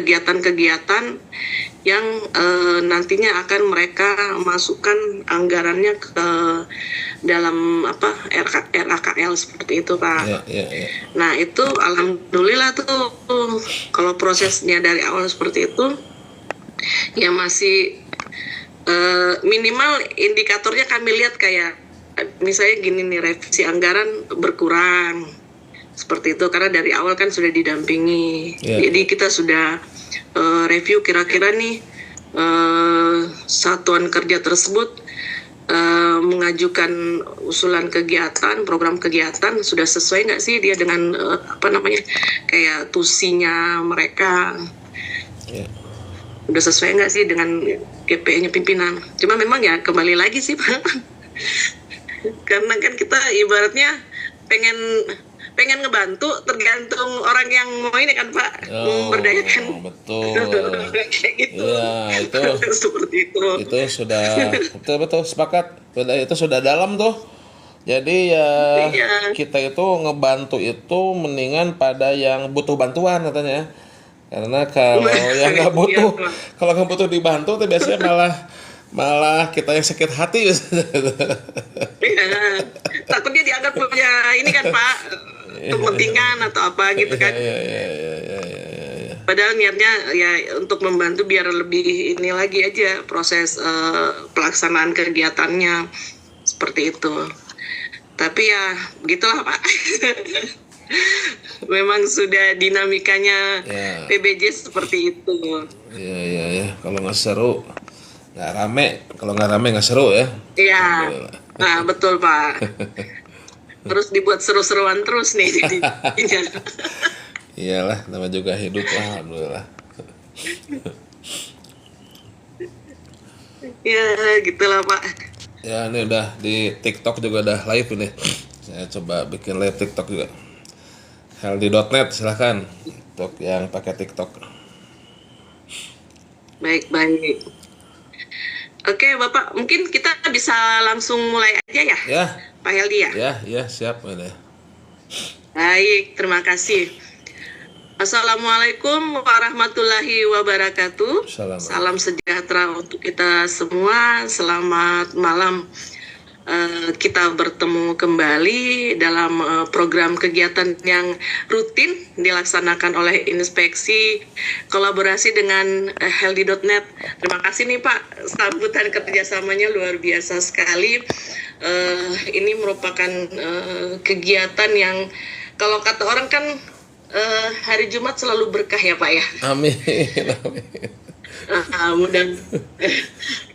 kegiatan-kegiatan yang nantinya akan mereka masukkan anggarannya ke dalam RAKL seperti itu, Pak. Ya. Nah itu alhamdulillah tuh kalau prosesnya dari awal seperti itu ya masih minimal indikatornya kami lihat kayak misalnya gini nih, revisi anggaran berkurang seperti itu karena dari awal kan sudah didampingi. Jadi kita sudah review kira-kira nih satuan kerja tersebut mengajukan usulan kegiatan, program kegiatan sudah sesuai nggak sih dia dengan kayak tusinya mereka, udah sesuai nggak sih dengan GPE-nya pimpinan. Cuma memang ya kembali lagi sih Pak, karena kan kita ibaratnya pengen ngebantu, tergantung orang yang mau ini kan Pak, memberdayakan. Betul. Kayak gitu. Ya, itu seperti itu. Itu sudah betul sepakat. Itu sudah dalam tuh. Jadi ya kita itu ngebantu itu mendingan pada yang butuh bantuan katanya. Karena kalau yang nggak butuh, kalau nggak butuh dibantu, tuh biasanya malah kita yang sakit hati. Takutnya dianggap punya ini kan Pak, kepentingan atau apa gitu kan. Padahal niatnya ya untuk membantu biar lebih ini lagi aja proses pelaksanaan kegiatannya seperti itu. Tapi ya begitulah Pak. Memang sudah dinamikanya PBJ seperti itu. Iya. Kalau nggak seru, nggak rame. Kalau nggak rame nggak seru ya. Iya. Nah betul Pak. Terus dibuat seru-seruan terus nih jadi. Iyalah, nama juga hidup lah, alhamdulillah. Ya gitulah Pak. Ya ini udah di TikTok juga udah live ini. Saya coba bikin live TikTok juga. Healthy.net silahkan untuk yang pakai TikTok. Baik. Oke Bapak, mungkin kita bisa langsung mulai aja ya? Ya. Pak Heldi ya? Ya siap ini. Baik, terima kasih. Assalamualaikum warahmatullahi wabarakatuh. Salam sejahtera untuk kita semua. Selamat malam. Kita bertemu kembali dalam program kegiatan yang rutin dilaksanakan oleh Inspeksi kolaborasi dengan Healthy.net. Terima kasih nih Pak, sambutan kerjasamanya luar biasa sekali. Ini merupakan kegiatan yang kalau kata orang kan hari Jumat selalu berkah ya Pak ya. Amin.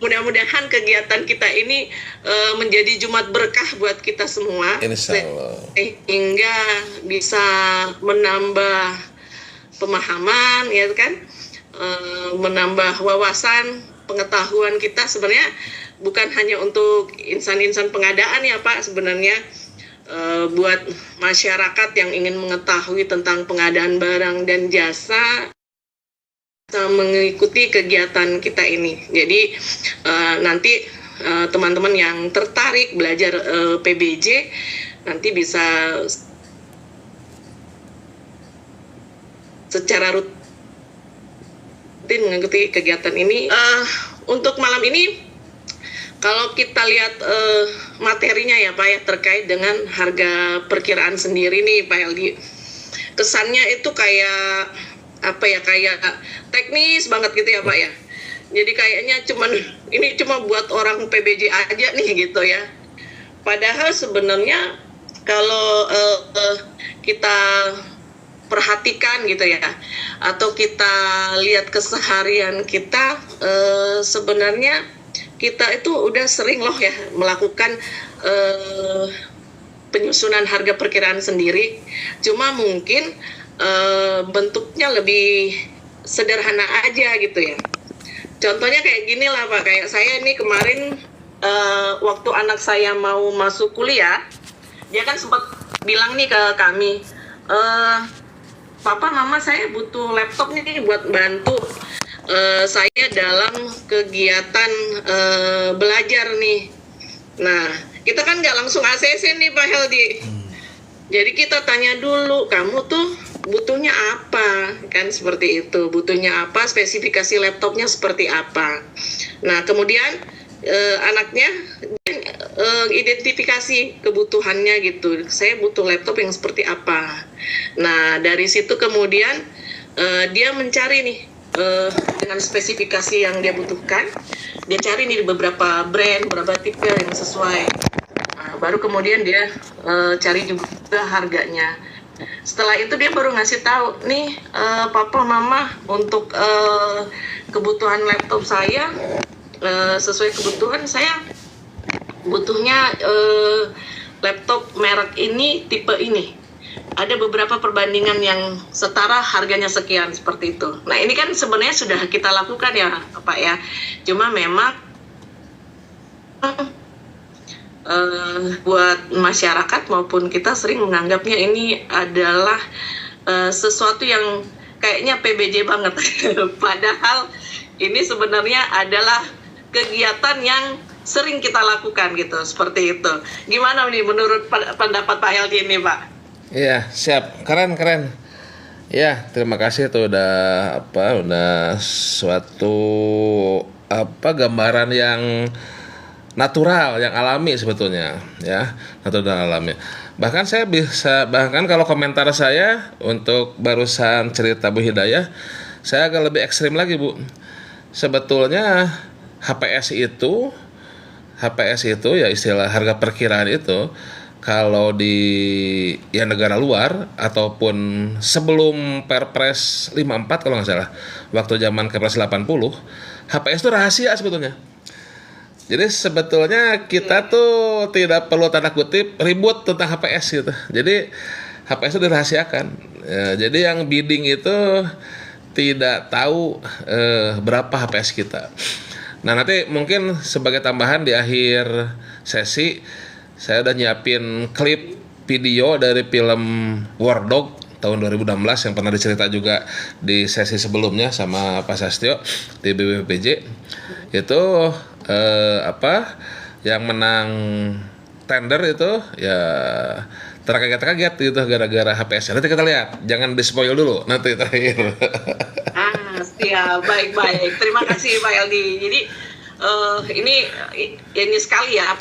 Mudah-mudahan kegiatan kita ini menjadi Jumat berkah buat kita semua. Insyaallah. Sehingga bisa menambah pemahaman ya kan, menambah wawasan, pengetahuan kita sebenarnya bukan hanya untuk insan-insan pengadaan ya Pak, sebenarnya buat masyarakat yang ingin mengetahui tentang pengadaan barang dan jasa mengikuti kegiatan kita ini. Jadi nanti teman-teman yang tertarik belajar PBJ nanti bisa secara rutin mengikuti kegiatan ini. Untuk malam ini kalau kita lihat materinya ya Pak ya, terkait dengan harga perkiraan sendiri nih Pak Heldi, kesannya itu kayak kayak teknis banget gitu ya Pak ya. Jadi kayaknya ini cuma buat orang PBJ aja nih gitu ya. Padahal sebenarnya kalau kita perhatikan gitu ya, atau kita lihat keseharian kita, sebenarnya kita itu udah sering loh ya melakukan penyusunan harga perkiraan sendiri. Cuma mungkin bentuknya lebih sederhana aja gitu ya. Contohnya kayak gini lah Pak, kayak saya ini kemarin waktu anak saya mau masuk kuliah, dia kan sempat bilang nih ke kami, Papa Mama saya butuh laptop nih buat bantu saya dalam kegiatan belajar nih. Nah kita kan nggak langsung ACC nih Pak Heldi. Jadi kita tanya dulu, kamu tuh butuhnya apa, kan seperti itu. Butuhnya apa, spesifikasi laptopnya seperti apa. Nah, kemudian anaknya identifikasi kebutuhannya gitu. Saya butuh laptop yang seperti apa. Nah, dari situ kemudian dia mencari nih dengan spesifikasi yang dia butuhkan. Dia cari nih beberapa brand, beberapa tipe yang sesuai. Nah, baru kemudian dia cari juga harganya. Setelah itu dia baru ngasih tahu nih, papa mama untuk kebutuhan laptop saya, sesuai kebutuhan saya butuhnya laptop merek ini, tipe ini. Ada beberapa perbandingan yang setara, harganya sekian, seperti itu. Nah, ini kan sebenarnya sudah kita lakukan ya Pak ya. Cuma memang buat masyarakat maupun kita sering menganggapnya ini adalah sesuatu yang kayaknya PBJ banget. Padahal ini sebenarnya adalah kegiatan yang sering kita lakukan gitu, seperti itu. Gimana nih menurut pendapat Pak Heldi ini, Pak? Iya, siap. Keren. Ya, terima kasih tuh udah suatu gambaran yang natural, yang alami sebetulnya, ya, natural alami. Bahkan kalau komentar saya untuk barusan cerita Bu Hidayah, saya agak lebih ekstrim lagi, Bu. Sebetulnya HPS itu ya, istilah harga perkiraan itu, kalau di negara luar ataupun sebelum Perpres 54 kalau nggak salah, waktu zaman Kepres 80, HPS itu rahasia sebetulnya. Jadi sebetulnya kita tuh tidak perlu tanda kutip ribut tentang HPS gitu. Jadi HPS itu dirahasiakan. Ya, jadi yang bidding itu tidak tahu berapa HPS kita. Nah, nanti mungkin sebagai tambahan di akhir sesi saya udah nyiapin klip video dari film War Dog tahun 2016 yang pernah dicerita juga di sesi sebelumnya sama Pak Sastyo di BPPJ. Itu yang menang tender itu ya terkaget-kaget gitu gara-gara HPS. Nanti kita lihat, jangan di-spoil dulu nanti terakhir. Siap, baik. Terima kasih Pak Heldi. Jadi ini sekali ya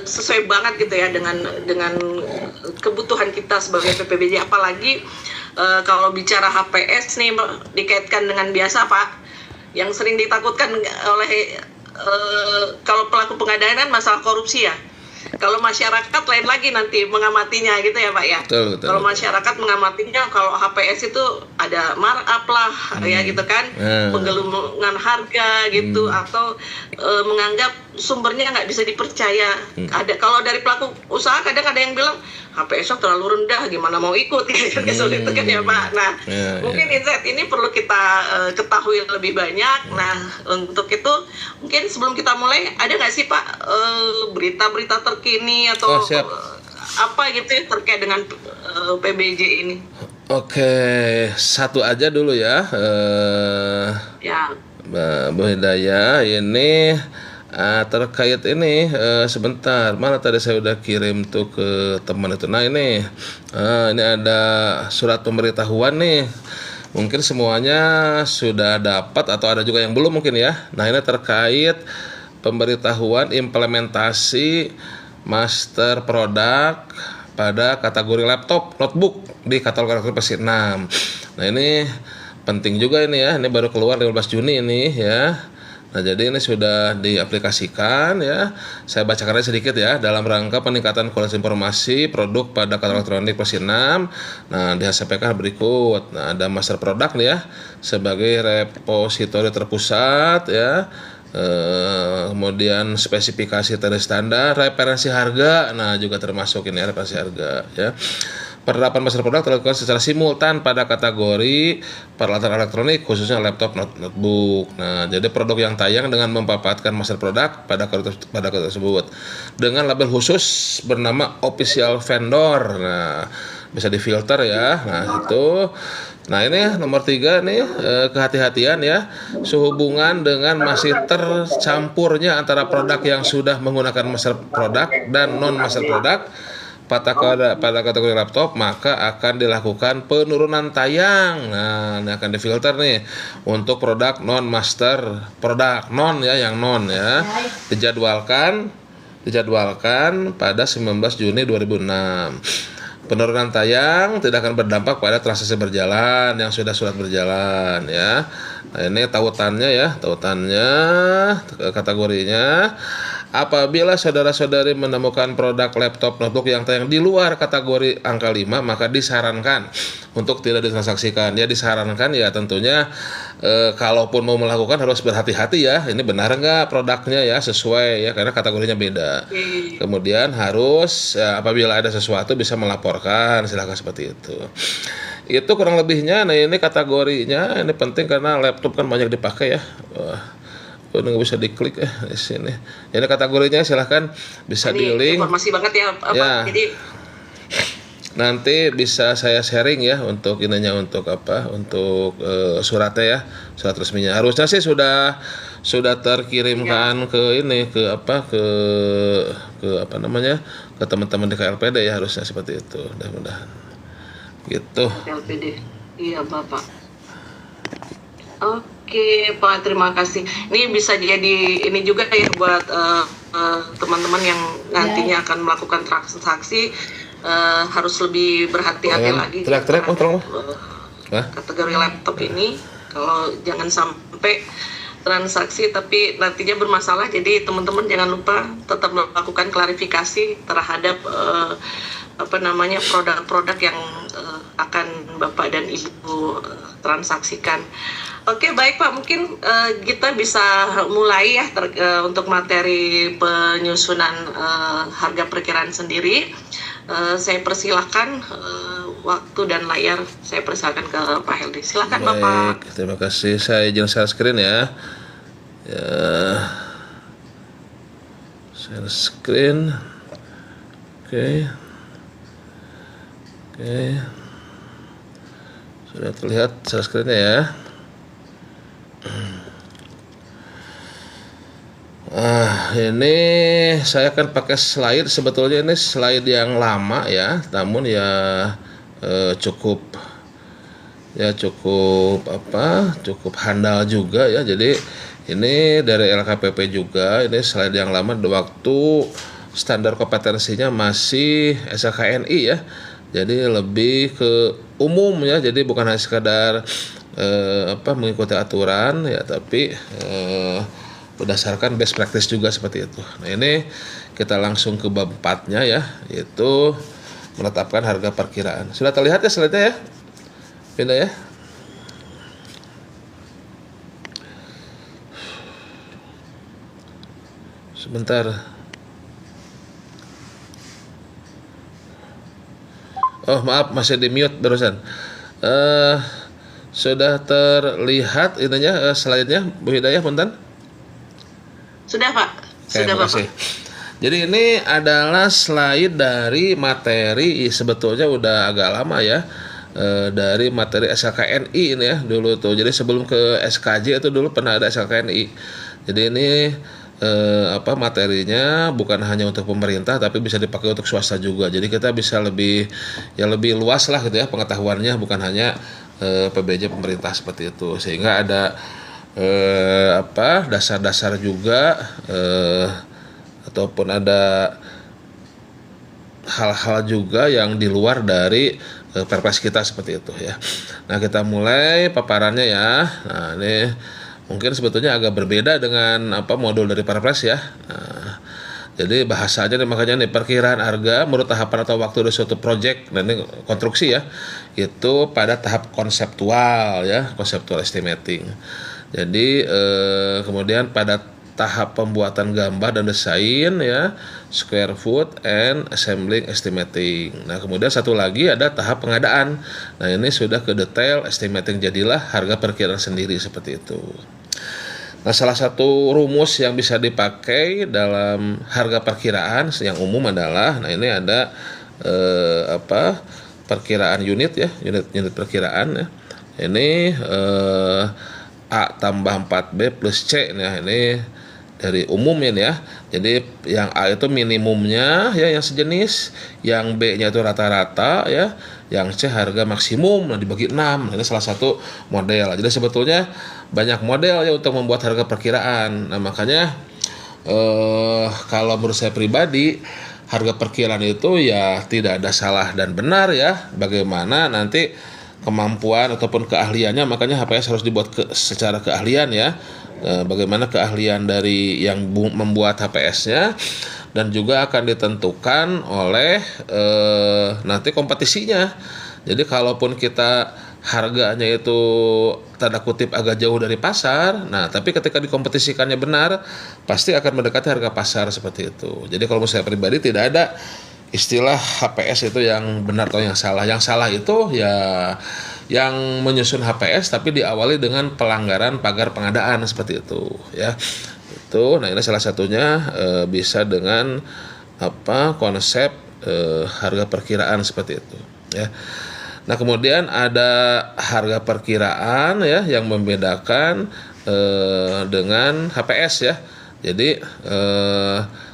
sesuai banget gitu ya dengan kebutuhan kita sebagai PPBJ, apalagi kalau bicara HPS nih dikaitkan dengan biasa Pak, yang sering ditakutkan oleh kalau pelaku pengadaan kan masalah korupsi ya. Kalau masyarakat lain lagi nanti mengamatinya gitu ya Pak ya. Betul. Kalau masyarakat mengamatinya, kalau HPS itu ada markup lah ya gitu kan, penggelembungan harga gitu, atau menganggap sumbernya nggak bisa dipercaya. Ada, kalau dari pelaku usaha kadang ada yang bilang HPS-nya terlalu rendah, gimana mau ikut gitu kan ya Pak. Nah, mungkin insight ini perlu kita ketahui lebih banyak. Nah, untuk itu mungkin sebelum kita mulai, ada nggak sih Pak berita-berita terkini atau apa gitu ya terkait dengan PBJ ini? Oke, satu aja dulu ya. Ya. Bu Hidayah, ini terkait ini sebentar, mana tadi saya udah kirim tuh ke teman itu. Nah ini ada surat pemberitahuan nih, mungkin semuanya sudah dapat atau ada juga yang belum mungkin ya. Nah ini terkait pemberitahuan implementasi master produk pada kategori laptop notebook di katalog versi 6. Nah ini penting juga ini ya, ini baru keluar 15 Juni ini ya. Nah, jadi ini sudah diaplikasikan ya. Saya bacakan sedikit ya, dalam rangka peningkatan kualitas informasi produk pada katalog elektronik versi 6. Nah, disampaikan berikut. Nah, ada master produk nih ya sebagai repositori terpusat ya. Kemudian spesifikasi tanda standar, referensi harga. Nah, juga termasuk ini referensi harga ya. Penerapan master produk dilakukan secara simultan pada kategori peralatan elektronik khususnya laptop notebook. Nah, jadi produk yang tayang dengan memanfaatkan master produk pada kategori tersebut dengan label khusus bernama official vendor. Nah, bisa difilter ya. Nah, itu. Nah, ini nomor 3 nih kehati-hatian ya, sehubungan dengan masih tercampurnya antara produk yang sudah menggunakan master produk dan non master produk pada kategori laptop, maka akan dilakukan penurunan tayang. Nah, ini akan difilter nih untuk produk non master, produk non ya, yang non ya. Dijadwalkan pada 19 Juni 2006. Penurunan tayang tidak akan berdampak pada transaksi berjalan yang sudah surat berjalan ya. Nah, ini tautannya kategorinya. Apabila saudara-saudari menemukan produk laptop notebook yang tayang di luar kategori angka 5, maka disarankan untuk tidak ditransaksikan. Ya disarankan ya tentunya kalaupun mau melakukan harus berhati-hati ya. Ini benar nggak produknya ya, sesuai ya, karena kategorinya beda. Kemudian harus apabila ada sesuatu bisa melaporkan, silakan seperti itu. Itu kurang lebihnya. Nah ini kategorinya, ini penting karena laptop kan banyak dipakai ya. Nggak bisa diklik di sini. Ini kategorinya silahkan bisa di link. Informasi banget ya, ya. Jadi nanti bisa saya sharing ya untuk ininya, untuk suratnya ya, surat resminya. Harusnya sih sudah terkirimkan ke teman-teman di KLPD ya, harusnya seperti itu. Mudah-mudahan. Gitu. KLPD. Iya, Bapak. Oke, Pak, terima kasih. Ini bisa jadi ini juga ya buat teman-teman yang nantinya akan melakukan transaksi, harus lebih berhati-hati lagi kategori laptop ini. Kalau jangan sampai transaksi tapi nantinya bermasalah. Jadi teman-teman jangan lupa tetap melakukan klarifikasi terhadap produk-produk yang akan Bapak dan Ibu transaksikan. Oke, baik Pak, mungkin kita bisa mulai ya untuk materi penyusunan harga perkiraan sendiri. Saya persilahkan waktu dan layar, saya persilahkan ke Pak Heldi. Silakan baik, Bapak. Terima kasih. Saya izin share screen ya. Share screen. Oke. Sudah terlihat share screen-nya ya. Ini saya akan pakai slide, sebetulnya ini slide yang lama ya, namun ya cukup handal juga ya. Jadi ini dari LKPP juga, ini slide yang lama waktu standar kompetensinya masih SKKNI ya. Jadi lebih ke umum ya, jadi bukan hanya sekadar mengikuti aturan ya, tapi berdasarkan best practice juga seperti itu. Nah ini kita langsung ke bab 4-nya ya, yaitu menetapkan harga perkiraan. Sudah terlihat ya slide-nya ya? Pindah ya. Sebentar. Oh maaf, masih di mute barusan. Sudah terlihat ininya, slide-nya Bu Hidayah, punten? Sudah Pak. Sudah Bapak. Jadi ini adalah slide dari materi, sebetulnya udah agak lama ya, dari materi SKKNI ini ya dulu tuh. Jadi sebelum ke SKJ itu dulu pernah ada SKKNI. Jadi ini materinya bukan hanya untuk pemerintah tapi bisa dipakai untuk swasta juga. Jadi kita bisa lebih luas lah gitu ya pengetahuannya, bukan hanya PBJ pemerintah seperti itu. Sehingga ada dasar-dasar juga ataupun ada hal-hal juga yang di luar dari perpres kita seperti itu ya. Nah kita mulai paparannya ya. Nah ini mungkin sebetulnya agak berbeda dengan modul dari perpres ya. Nah, jadi bahasanya nih, makanya nih perkiraan harga menurut tahapan atau waktu dari suatu project, dan ini konstruksi ya, itu pada tahap konseptual ya, conceptual estimating. Jadi kemudian pada tahap pembuatan gambar dan desain ya, square foot and assembling estimating. Nah kemudian satu lagi ada tahap pengadaan. Nah ini sudah ke detail estimating, jadilah harga perkiraan sendiri seperti itu. Nah salah satu rumus yang bisa dipakai dalam harga perkiraan yang umum adalah, nah ini ada perkiraan unit ya, unit perkiraan ya. Ini A tambah 4B plus C. Nah ini dari umum ini ya. Jadi yang A itu minimumnya ya yang sejenis, yang B-nya itu rata-rata ya, yang C harga maksimum, nah dibagi 6. Nah, ini salah satu model. Jadi sebetulnya banyak model ya untuk membuat harga perkiraan. Nah, makanya kalau menurut saya pribadi, harga perkiraan itu ya tidak ada salah dan benar ya. Bagaimana nanti kemampuan ataupun keahliannya, makanya HPS harus dibuat secara keahlian ya. Bagaimana keahlian dari yang membuat HPS-nya, dan juga akan ditentukan oleh nanti kompetisinya. Jadi kalaupun kita harganya itu tanda kutip agak jauh dari pasar, nah tapi ketika dikompetisikannya benar, pasti akan mendekati harga pasar seperti itu. Jadi kalau menurut saya pribadi tidak ada istilah HPS itu yang benar atau yang salah. Yang salah itu ya yang menyusun HPS tapi diawali dengan pelanggaran pagar pengadaan seperti itu ya. Itu, nah ini salah satunya bisa dengan konsep harga perkiraan seperti itu ya. Nah kemudian ada harga perkiraan ya yang membedakan dengan HPS ya. Jadi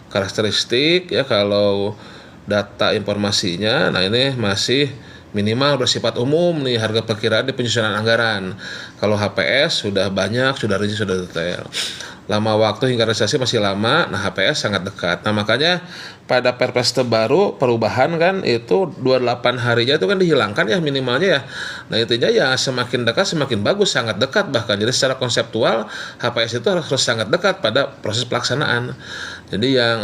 karakteristik ya, kalau data informasinya, nah ini masih minimal bersifat umum nih harga perkiraan di penyusunan anggaran. Kalau HPS sudah banyak, sudah rinci, sudah detail. Lama waktu hingga realisasi masih lama, nah HPS sangat dekat. Nah makanya pada Perpres terbaru perubahan kan itu 28 harinya itu kan dihilangkan ya minimalnya ya. Nah intinya ya semakin dekat semakin bagus, sangat dekat bahkan. Jadi secara konseptual HPS itu harus sangat dekat pada proses pelaksanaan. Jadi yang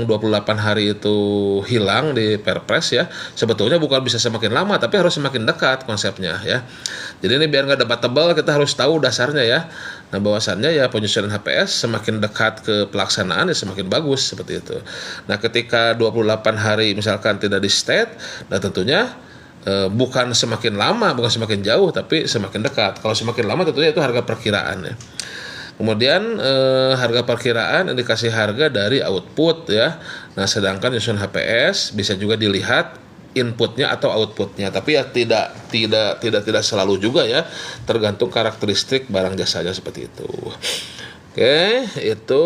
28 hari itu hilang di Perpres ya, sebetulnya bukan bisa semakin lama tapi harus semakin dekat konsepnya ya. Jadi ini biar nggak debatable, kita harus tahu dasarnya ya. Nah bahwasannya ya penyusunan HPS semakin dekat ke pelaksanaan ya semakin bagus seperti itu. Nah ketika 28 hari misalkan tidak di state, nah tentunya bukan semakin lama, bukan semakin jauh, tapi semakin dekat. Kalau semakin lama tentunya itu harga perkiraan ya. Kemudian harga perkiraan indikasi harga dari output ya. Nah sedangkan nyusun HPS bisa juga dilihat inputnya atau outputnya, tapi ya tidak selalu juga ya, tergantung karakteristik barang jasanya seperti itu. Oke, itu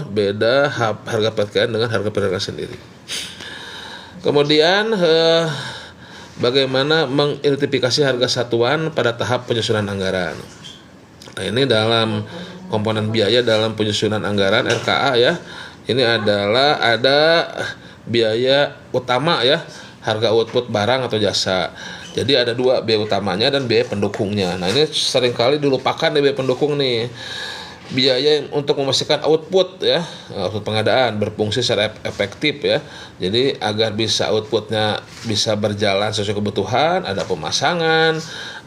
beda harga perkiraan dengan harga perkiraan sendiri. Kemudian bagaimana mengidentifikasi harga satuan pada tahap penyusunan anggaran. Nah ini dalam komponen biaya dalam penyusunan anggaran RKA ya. Ini adalah ada biaya utama ya, harga output barang atau jasa. Jadi ada dua, biaya utamanya dan biaya pendukungnya. Nah ini seringkali dilupakan nih biaya pendukung nih. Biaya untuk memastikan output ya, output pengadaan berfungsi secara efektif ya. Jadi agar bisa outputnya bisa berjalan sesuai kebutuhan, ada pemasangan,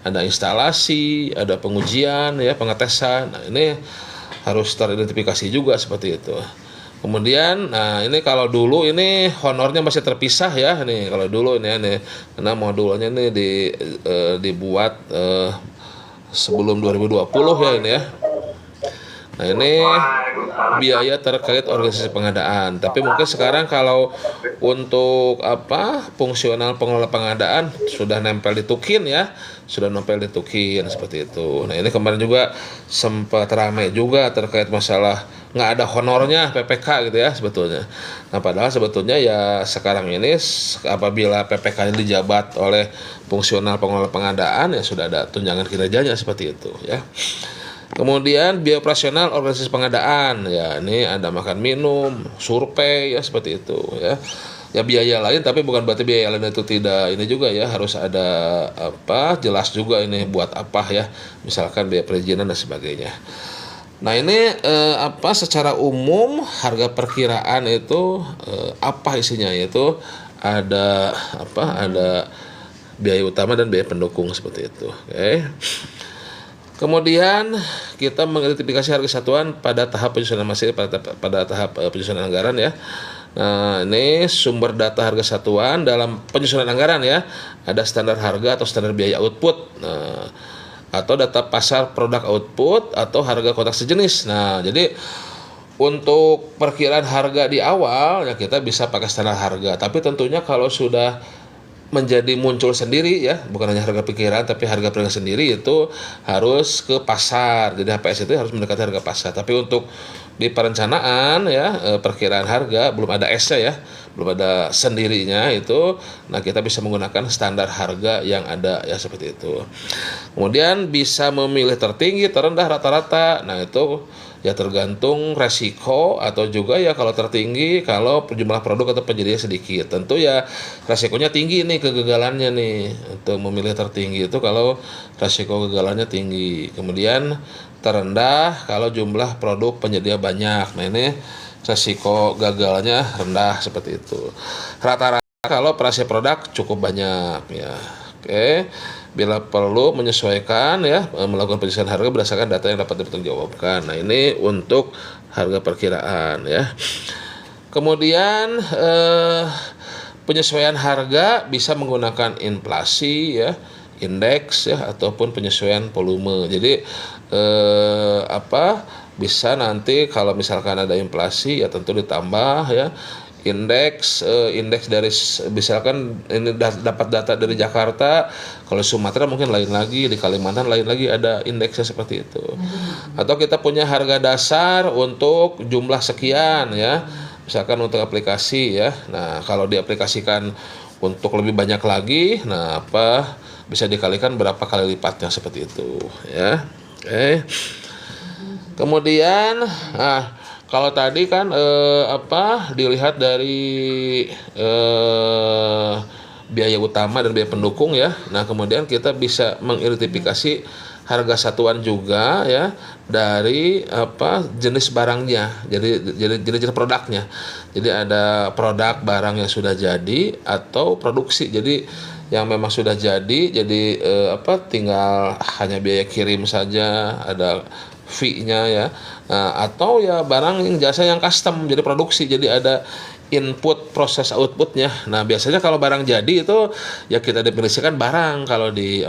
ada instalasi, ada pengujian ya, pengetesan. Nah ini harus teridentifikasi juga seperti itu. Kemudian, nah ini kalau dulu ini honornya masih terpisah ya, nih kalau dulu ini karena modulnya ini dibuat sebelum 2020 ya ini ya. Nah ini biaya terkait organisasi pengadaan. Tapi mungkin sekarang kalau untuk fungsional pengelola pengadaan sudah nempel di Tukin ya, sudah nempel di Tukin seperti itu. Nah ini kemarin juga sempat ramai juga terkait masalah nggak ada honornya PPK gitu ya sebetulnya. Nah padahal sebetulnya ya sekarang ini apabila PPK ini dijabat oleh fungsional pengelola pengadaan ya sudah ada tunjangan kinerjanya seperti itu ya. Kemudian biaya operasional organisasi pengadaan ya, ini ada makan minum, survei ya seperti itu ya. Ya biaya lain, tapi bukan berarti biaya lain itu tidak ini juga ya, harus ada jelas juga ini buat apa ya, misalkan biaya perizinan dan sebagainya. Nah ini secara umum harga perkiraan itu apa isinya, yaitu ada ada biaya utama dan biaya pendukung seperti itu. Oke. Kemudian kita mengidentifikasi harga satuan pada tahap penyusunan pada tahap penyusunan anggaran ya. Nah, ini sumber data harga satuan dalam penyusunan anggaran ya. Ada standar harga atau standar biaya output. Nah, atau data pasar produk output atau harga kotak sejenis. Nah, jadi untuk perkiraan harga di awal ya kita bisa pakai standar harga. Tapi tentunya kalau sudah menjadi muncul sendiri ya, bukan hanya harga pikiran tapi harga perdagangan sendiri, itu harus ke pasar. Jadi HPS itu harus mendekati harga pasar. Tapi untuk di perencanaan ya, perkiraan harga belum ada S-nya ya, belum ada sendirinya itu. Nah, kita bisa menggunakan standar harga yang ada ya, seperti itu. Kemudian bisa memilih tertinggi, terendah, rata-rata. Nah, itu ya tergantung resiko, atau juga ya kalau tertinggi kalau jumlah produk atau penjadinya sedikit. Tentu ya resikonya tinggi nih, kegagalannya nih. Untuk memilih tertinggi itu kalau resiko kegagalannya tinggi. Kemudian terendah kalau jumlah produk penyedia banyak. Nah, ini resiko gagalnya rendah, seperti itu. Rata-rata kalau operasi produk cukup banyak ya. Oke. Bila perlu menyesuaikan ya, melakukan penyesuaian harga berdasarkan data yang dapat dipertanggungjawabkan. Nah, ini untuk harga perkiraan ya. Kemudian penyesuaian harga bisa menggunakan inflasi ya, indeks ya, ataupun penyesuaian volume. Jadi bisa nanti kalau misalkan ada inflasi ya tentu ditambah ya indeks dari, misalkan ini dapat data dari Jakarta, kalau Sumatera mungkin lain lagi, di Kalimantan lain lagi, ada indeksnya seperti itu. Atau kita punya harga dasar untuk jumlah sekian ya, misalkan untuk aplikasi ya. Nah, kalau diaplikasikan untuk lebih banyak lagi, nah bisa dikalikan berapa kali lipatnya, seperti itu ya. Oke. Kemudian kalau tadi kan dilihat dari biaya utama dan biaya pendukung ya. Nah, kemudian kita bisa mengidentifikasi harga satuan juga ya dari jenis barangnya. Jadi jenis produknya. Jadi ada produk barang yang sudah jadi atau produksi. Jadi yang memang sudah jadi tinggal hanya biaya kirim saja, ada fee-nya ya. Nah, atau ya barang yang jasa yang custom, jadi produksi, jadi ada input, proses, outputnya. Nah, biasanya kalau barang jadi itu ya kita definisikan barang kalau di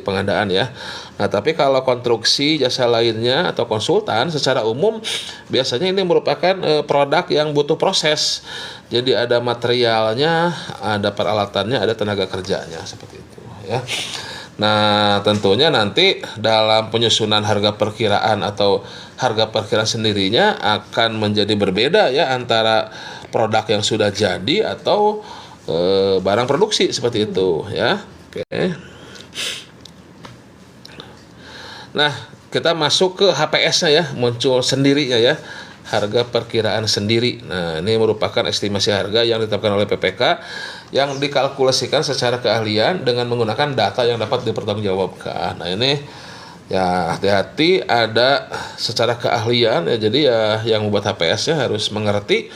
pengadaan ya. Nah, tapi kalau konstruksi, jasa lainnya atau konsultan secara umum biasanya ini merupakan produk yang butuh proses. Jadi ada materialnya, ada peralatannya, ada tenaga kerjanya, seperti itu ya. Nah, tentunya nanti dalam penyusunan harga perkiraan atau harga perkiraan sendirinya akan menjadi berbeda ya antara produk yang sudah jadi atau barang produksi, seperti itu ya. Oke. Nah, kita masuk ke HPS-nya ya, muncul sendirinya ya, harga perkiraan sendiri. Nah, ini merupakan estimasi harga yang ditetapkan oleh PPK yang dikalkulasikan secara keahlian dengan menggunakan data yang dapat dipertanggungjawabkan. Nah, ini ya hati-hati ada secara keahlian ya. Jadi ya yang membuat HPS-nya harus mengerti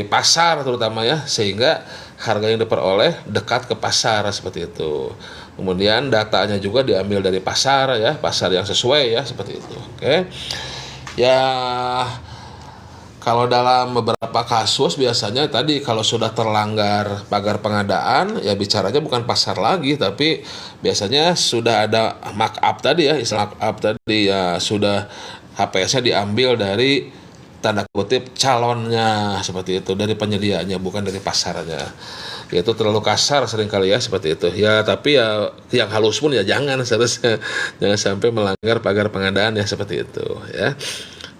pasar terutama ya, sehingga harga yang diperoleh dekat ke pasar, seperti itu. Kemudian datanya juga diambil dari pasar ya, pasar yang sesuai ya, seperti itu. Oke. Ya, kalau dalam beberapa kasus biasanya tadi kalau sudah terlanggar pagar pengadaan ya bicaranya bukan pasar lagi, tapi biasanya sudah ada markup tadi ya, istilah markup tadi ya, sudah HPS-nya diambil dari tanda kutip calonnya, seperti itu, dari penyediaannya bukan dari pasarnya. Ya, itu terlalu kasar seringkali ya, seperti itu ya. Tapi ya yang halus pun ya jangan, seharusnya jangan sampai melanggar pagar pengadaan ya, seperti itu ya.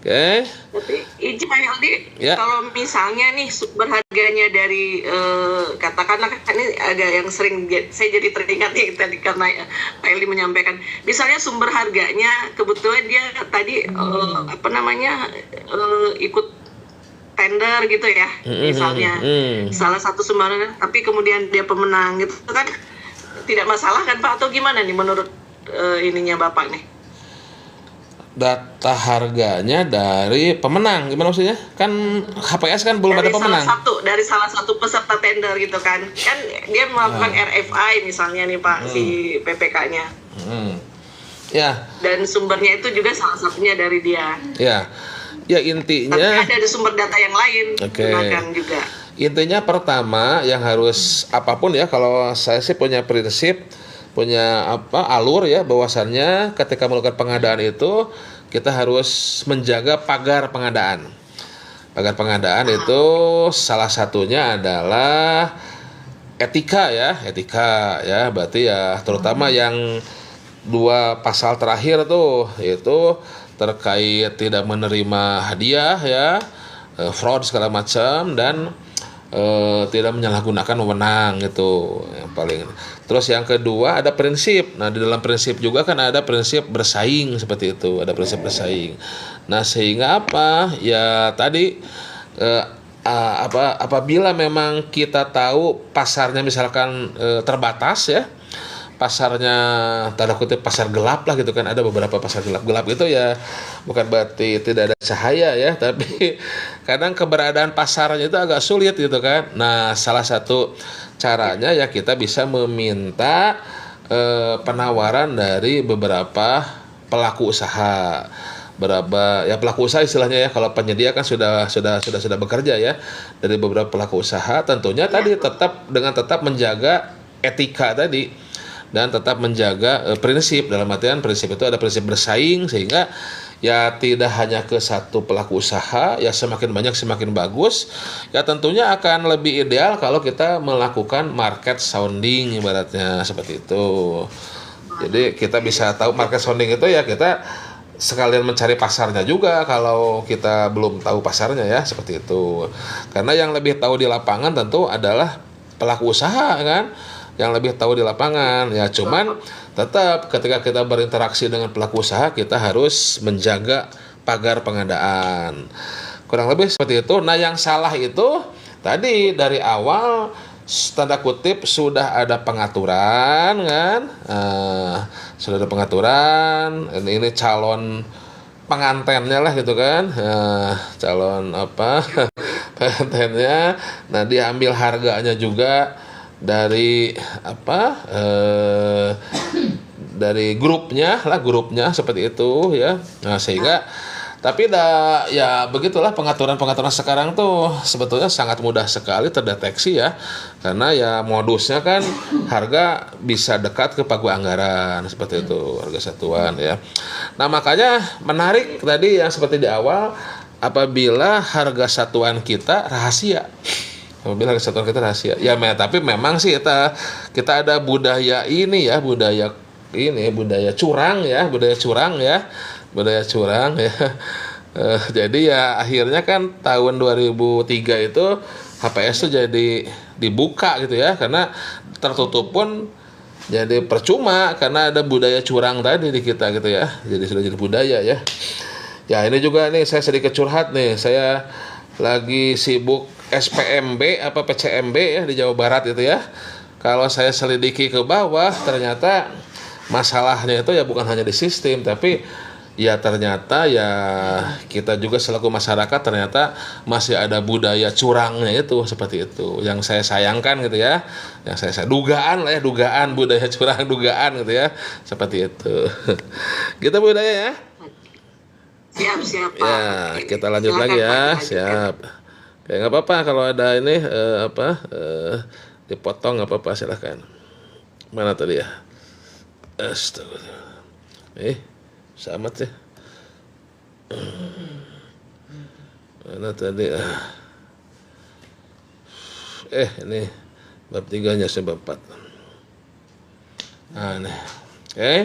Oke. Tapi izin Pak Heldi, ya. Kalau misalnya nih sumber harganya dari katakanlah ini agak yang sering saya jadi teringat nih tadi karena Pak Heldi menyampaikan, misalnya sumber harganya kebetulan dia tadi ikut tender gitu ya, misalnya salah satu sumbernya, tapi kemudian dia pemenang gitu kan, tidak masalah kan Pak, atau gimana nih menurut ininya Bapak nih? Data harganya dari pemenang, gimana maksudnya? Kan HPS kan belum ada pemenang. Dari salah satu peserta tender gitu kan dia melakukan RFI misalnya nih Pak, si PPK-nya. Ya. Dan sumbernya itu juga salah satunya dari dia. Ya. Ya, intinya. Tapi ada sumber data yang lain. Gunakan juga. Intinya pertama yang harus apapun ya, kalau saya sih punya prinsip, punya alur ya, bahwasannya ketika melakukan pengadaan itu kita harus menjaga pagar pengadaan. Pagar pengadaan itu salah satunya adalah etika ya, berarti ya terutama yang 2 pasal terakhir tuh, yaitu terkait tidak menerima hadiah ya, fraud segala macam, dan tidak menyalahgunakan wewenang, itu yang paling. Terus yang kedua ada prinsip. Nah, di dalam prinsip juga kan ada prinsip bersaing, seperti itu, ada prinsip bersaing. Nah, sehingga apa ya tadi apabila memang kita tahu pasarnya misalkan terbatas ya, pasarnya tanda kutip pasar gelap lah gitu kan, ada beberapa pasar gelap itu ya, bukan berarti tidak ada cahaya ya, tapi kadang keberadaan pasarnya itu agak sulit gitu kan. Nah, salah satu caranya ya kita bisa meminta penawaran dari beberapa pelaku usaha. Berapa ya pelaku usaha istilahnya ya, kalau penyedia kan sudah bekerja ya, dari beberapa pelaku usaha, tentunya tadi tetap menjaga etika tadi, dan tetap menjaga prinsip. Dalam artian prinsip itu ada prinsip bersaing, sehingga ya tidak hanya ke satu pelaku usaha, ya semakin banyak semakin bagus. Ya tentunya akan lebih ideal kalau kita melakukan market sounding, ibaratnya seperti itu. Jadi kita bisa tahu market sounding itu ya, kita sekalian mencari pasarnya juga kalau kita belum tahu pasarnya ya, seperti itu. Karena yang lebih tahu di lapangan tentu adalah pelaku usaha kan, yang lebih tahu di lapangan ya. Cuman tetap ketika kita berinteraksi dengan pelaku usaha, kita harus menjaga pagar pengadaan, kurang lebih seperti itu. Nah, yang salah itu tadi dari awal tanda kutip sudah ada pengaturan kan, sudah ada pengaturan, ini calon pengantennya lah gitu kan, calon pengantennya. Nah, diambil harganya juga dari dari grupnya seperti itu ya. Nah, sehingga tapi ya begitulah pengaturan sekarang tuh sebetulnya sangat mudah sekali terdeteksi ya, karena ya modusnya kan harga bisa dekat ke pagu anggaran, seperti itu, harga satuan ya. Nah, makanya menarik tadi yang seperti di awal, apabila harga satuan kita rahasia. Apabila kesatuan kita rahasia. Ya, tapi memang sih kita ada budaya ini ya, budaya curang ya. Jadi ya akhirnya kan tahun 2003 itu HPS tuh jadi dibuka gitu ya, karena tertutup pun jadi percuma karena ada budaya curang tadi di kita gitu ya. Jadi sudah jadi budaya ya. Ya, ini juga nih saya sedikit curhat nih. Saya lagi sibuk SPMB PCMB ya di Jawa Barat itu ya. Kalau saya selidiki ke bawah, ternyata masalahnya itu ya bukan hanya di sistem, tapi ya ternyata ya kita juga selaku masyarakat ternyata masih ada budaya curangnya itu, seperti itu. Yang saya sayangkan gitu ya. Yang saya dugaan budaya curang, dugaan gitu ya. Seperti itu. Kita budaya ya. Siap. Ya, kita lanjut lagi ya. Siap. Kayak nggak apa-apa kalau ada ini dipotong, nggak apa-apa, silahkan. Mana tadi ya? Astagfirullah. Sama sih. Mana tadi? Ini bab 3-nya bab 4. Nah, oke.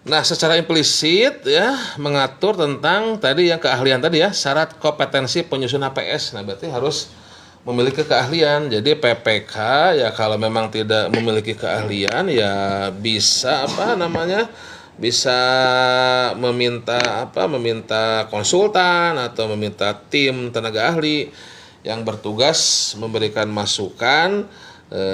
Nah, secara implisit ya mengatur tentang tadi yang keahlian tadi ya, syarat kompetensi penyusun HPS. Nah, berarti harus memiliki keahlian. Jadi PPK ya kalau memang tidak memiliki keahlian ya bisa bisa meminta konsultan atau meminta tim tenaga ahli yang bertugas memberikan masukan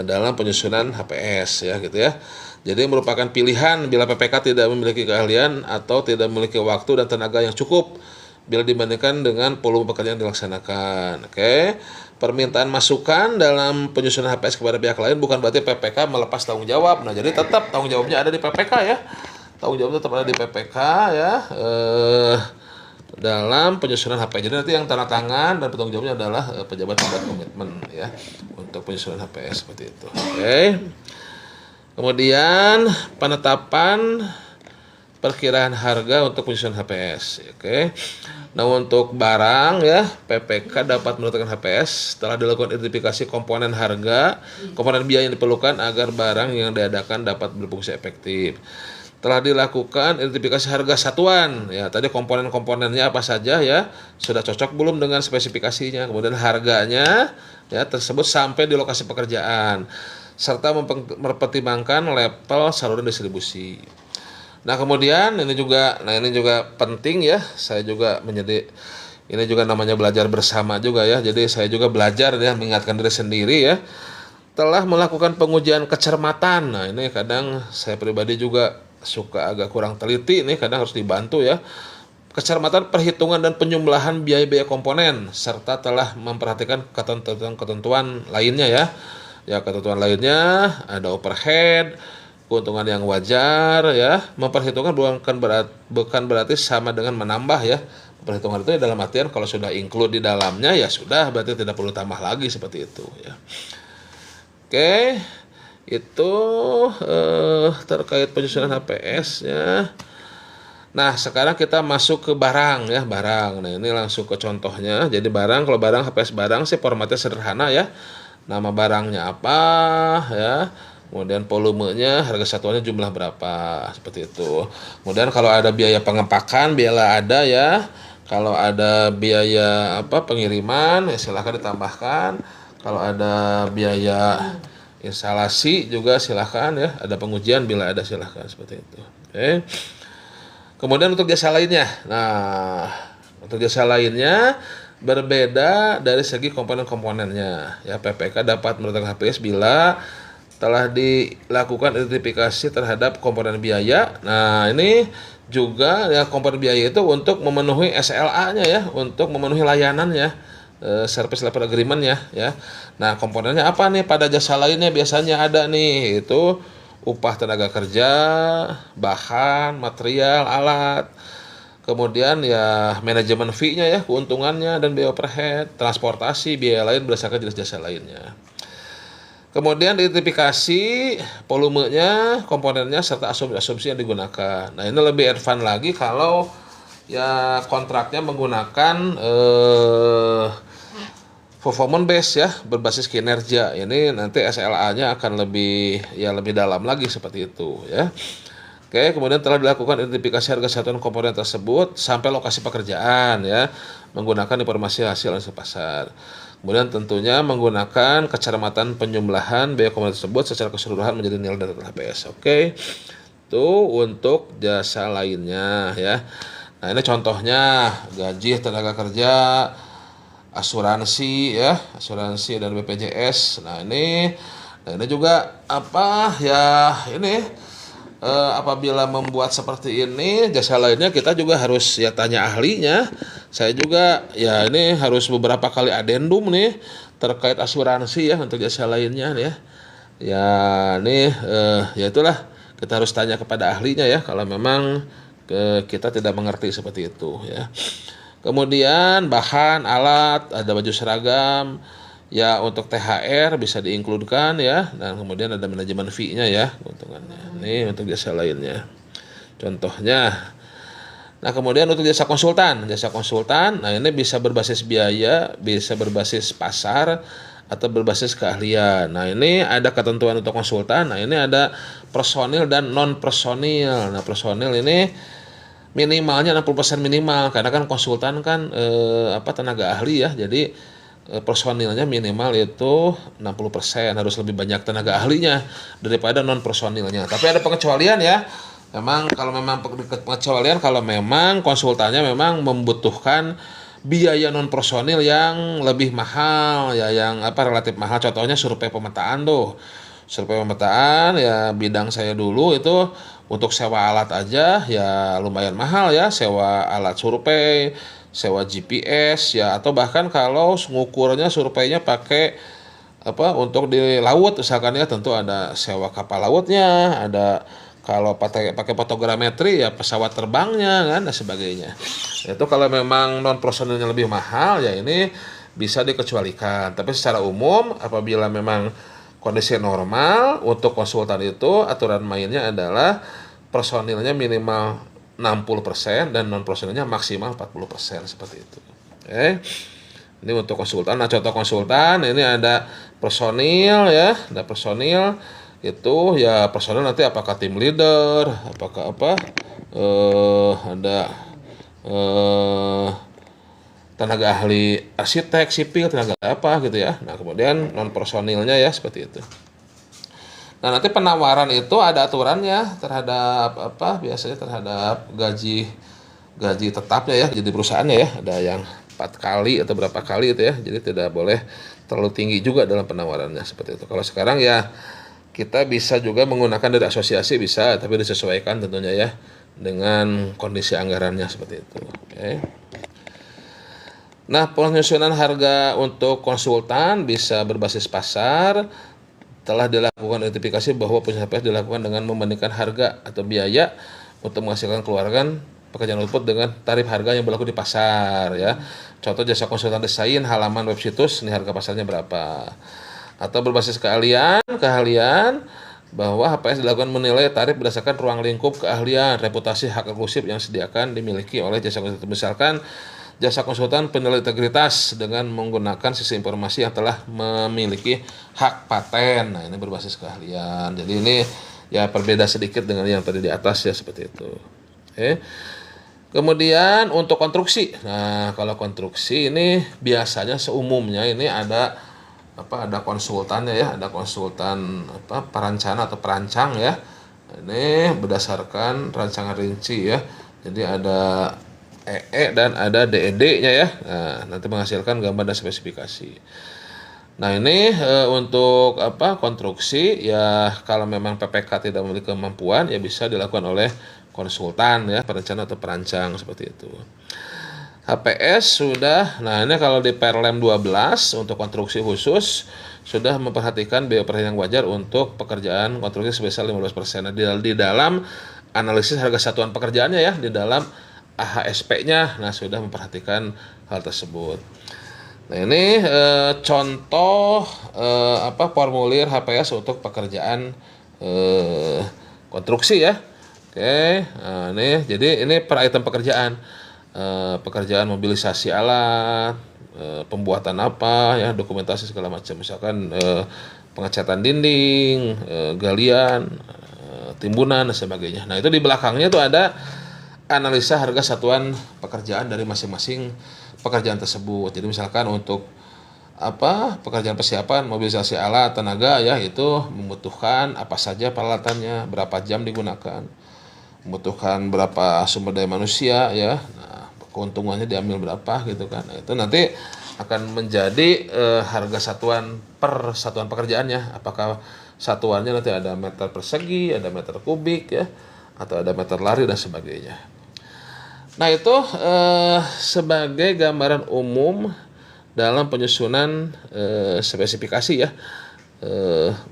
dalam penyusunan HPS ya gitu ya. Jadi merupakan pilihan bila PPK tidak memiliki keahlian atau tidak memiliki waktu dan tenaga yang cukup bila dibandingkan dengan volume pekerjaan yang dilaksanakan. Oke. Permintaan masukan dalam penyusunan HPS kepada pihak lain bukan berarti PPK melepas tanggung jawab. Nah, jadi tetap tanggung jawabnya ada di PPK ya. Tanggung jawab tetap ada di PPK ya. Dalam penyusunan HPS. Jadi nanti yang tanda tangan dan bertanggung jawabnya adalah pejabat pembuat komitmen ya untuk penyusunan HPS, seperti itu. Oke. Kemudian penetapan perkiraan harga untuk penyusunan HPS. Oke. Nah, untuk barang ya, PPK dapat menentukan HPS setelah dilakukan identifikasi komponen harga, komponen biaya yang diperlukan agar barang yang diadakan dapat berfungsi efektif. Telah dilakukan identifikasi harga satuan, ya tadi komponen-komponennya apa saja ya, sudah cocok belum dengan spesifikasinya, kemudian harganya ya tersebut sampai di lokasi pekerjaan, serta mempertimbangkan level saluran distribusi. Nah kemudian ini juga penting ya, saya juga ini juga namanya belajar bersama juga ya, jadi saya juga belajar ya, mengingatkan diri sendiri ya, telah melakukan pengujian kecermatan. Nah ini kadang saya pribadi juga suka agak kurang teliti, ini kadang harus dibantu ya. Kecermatan perhitungan dan penyembelahan biaya-biaya komponen, serta telah memperhatikan ketentuan lainnya ya. Ya ketentuan lainnya ada overhead, keuntungan yang wajar ya. Memperhitungkan bukan berarti sama dengan menambah ya. Perhitungan itu dalam artian kalau sudah include di dalamnya ya sudah, berarti tidak perlu tambah lagi seperti itu ya. Oke, itu terkait penyusunan HPS ya. Nah sekarang kita masuk ke barang ya, barang. Nah ini langsung ke contohnya. Jadi barang, kalau barang HPS barang sih formatnya sederhana ya. Nama barangnya apa ya, kemudian volumenya, harga satuannya jumlah berapa, seperti itu. Kemudian kalau ada biaya pengepakan, biaya ada ya. Kalau ada biaya pengiriman ya silahkan ditambahkan. Kalau ada biaya instalasi juga silahkan ya. Ada pengujian bila ada silahkan, seperti itu. Oke. Kemudian untuk jasa lainnya. Nah, untuk jasa lainnya berbeda dari segi komponen-komponennya. Ya, PPK dapat menentukan HPS bila telah dilakukan identifikasi terhadap komponen biaya. Nah, ini juga ya komponen biaya itu untuk memenuhi SLA-nya ya, untuk memenuhi layanannya, service level agreement-nya ya. Nah, komponennya apa nih pada jasa lainnya biasanya ada nih, itu upah tenaga kerja, bahan, material, alat. Kemudian ya manajemen fee-nya ya, keuntungannya dan biaya overhead, transportasi, biaya lain berdasarkan jenis jasa lainnya. Kemudian identifikasi volumenya, komponennya serta asumsi yang digunakan. Nah, ini lebih advance lagi kalau ya kontraknya menggunakan performance base ya, berbasis kinerja. Ini nanti SLA-nya akan lebih dalam lagi seperti itu ya. Oke, kemudian telah dilakukan identifikasi harga satuan komponen tersebut sampai lokasi pekerjaan ya, menggunakan informasi hasil analisa pasar. Kemudian tentunya menggunakan kecermatan penjumlahan biaya komponen tersebut secara keseluruhan menjadi nilai dari HPS. Oke. Itu untuk jasa lainnya ya. Nah, ini contohnya gaji tenaga kerja, asuransi ya, asuransi dan BPJS. Nah ini juga ini apabila membuat seperti ini jasa lainnya, kita juga harus ya tanya ahlinya. Saya juga ya ini harus beberapa kali adendum nih terkait asuransi ya untuk jasa lainnya ya. Ya ini ya itulah, kita harus tanya kepada ahlinya ya kalau memang kita tidak mengerti seperti itu ya. Kemudian bahan, alat, ada baju seragam, ya untuk THR bisa diinkludkan ya, dan kemudian ada manajemen fee-nya ya, keuntungannya. Ini untuk jasa lainnya. Contohnya. Nah, kemudian untuk jasa konsultan, nah ini bisa berbasis biaya, bisa berbasis pasar, atau berbasis keahlian. Nah, ini ada ketentuan untuk konsultan. Nah, ini ada personil dan non personil. Nah, personil ini minimalnya 60% minimal, karena kan konsultan kan tenaga ahli ya, jadi personilnya minimal itu 60%, harus lebih banyak tenaga ahlinya daripada non personilnya. Tapi ada pengecualian ya, kalau memang pengecualian kalau memang konsultannya memang membutuhkan biaya non personil yang lebih mahal ya, yang relatif mahal. Contohnya survei pemetaan tuh. Survei pemetaan ya, bidang saya dulu itu untuk sewa alat aja ya lumayan mahal ya, sewa alat survei, sewa GPS ya, atau bahkan kalau ngukurnya surveinya pakai untuk di laut misalkan ya, tentu ada sewa kapal lautnya, ada kalau pakai fotogrametri ya pesawat terbangnya kan dan sebagainya. Itu kalau memang non personilnya lebih mahal ya ini bisa dikecualikan. Tapi secara umum apabila memang kondisi normal untuk konsultan itu aturan mainnya adalah personilnya minimal 60% dan non profesionalnya maksimal 40% seperti itu. Oke. Ini untuk konsultan. Nah, contoh konsultan ini ada personil ya, ada personil itu ya personil nanti apakah tim leader, apakah ada tenaga ahli arsitek sipil, tenaga apa gitu ya. Nah, kemudian non personilnya ya seperti itu. Nah, nanti penawaran itu ada aturannya terhadap biasanya terhadap gaji tetapnya ya, jadi perusahaannya ya, ada yang 4 kali atau berapa kali itu ya. Jadi tidak boleh terlalu tinggi juga dalam penawarannya seperti itu. Kalau sekarang ya kita bisa juga menggunakan dari asosiasi bisa, tapi disesuaikan tentunya ya dengan kondisi anggarannya seperti itu. Oke. Nah, penyusunan harga untuk konsultan bisa berbasis pasar. Telah dilakukan identifikasi bahwa penyusunan HPS dilakukan dengan membandingkan harga atau biaya untuk menghasilkan keluarkan pekerjaan output dengan tarif harga yang berlaku di pasar ya. Contoh jasa konsultan desain halaman web situs, ini harga pasarnya berapa. Atau berbasis keahlian bahwa HPS dilakukan menilai tarif berdasarkan ruang lingkup keahlian, reputasi, hak eksklusif yang disediakan dimiliki oleh jasa konsultan. Misalkan jasa konsultan penilai integritas dengan menggunakan sistem informasi yang telah memiliki hak paten. Nah, ini berbasis keahlian. Jadi ini ya berbeda sedikit dengan yang tadi di atas ya seperti itu. Oke. Kemudian untuk konstruksi. Nah, kalau konstruksi ini biasanya seumumnya ini ada konsultannya ya, ada konsultan perencana atau perancang ya. Ini berdasarkan rancangan rinci ya. Jadi ada EE dan ada DED-nya ya. Nah, nanti menghasilkan gambar dan spesifikasi. Nah, ini untuk konstruksi ya, kalau memang PPK tidak memiliki kemampuan ya bisa dilakukan oleh konsultan ya, perencana atau perancang seperti itu. HPS sudah, nah ini kalau di Perlem 12 untuk konstruksi khusus sudah memperhatikan biaya operasional yang wajar untuk pekerjaan konstruksi sebesar 15%. Nah, di dalam analisis harga satuan pekerjaannya ya, di dalam AHSP-nya, nah sudah memperhatikan hal tersebut. Nah, ini contoh formulir HPS untuk pekerjaan konstruksi ya. Oke, nah ini jadi ini per item pekerjaan. Pekerjaan mobilisasi alat, pembuatan ya, dokumentasi segala macam, misalkan pengecatan dinding, galian, timbunan dan sebagainya. Nah, itu di belakangnya tuh ada analisa harga satuan pekerjaan dari masing-masing pekerjaan tersebut. Jadi misalkan untuk pekerjaan persiapan mobilisasi alat tenaga ya, itu membutuhkan apa saja peralatannya, berapa jam digunakan, membutuhkan berapa sumber daya manusia ya. Nah, keuntungannya diambil berapa gitu kan. Nah, itu nanti akan menjadi harga satuan per satuan pekerjaannya. Apakah satuannya nanti ada meter persegi, ada meter kubik ya, atau ada meter lari dan sebagainya. Nah, itu sebagai gambaran umum dalam penyusunan spesifikasi ya,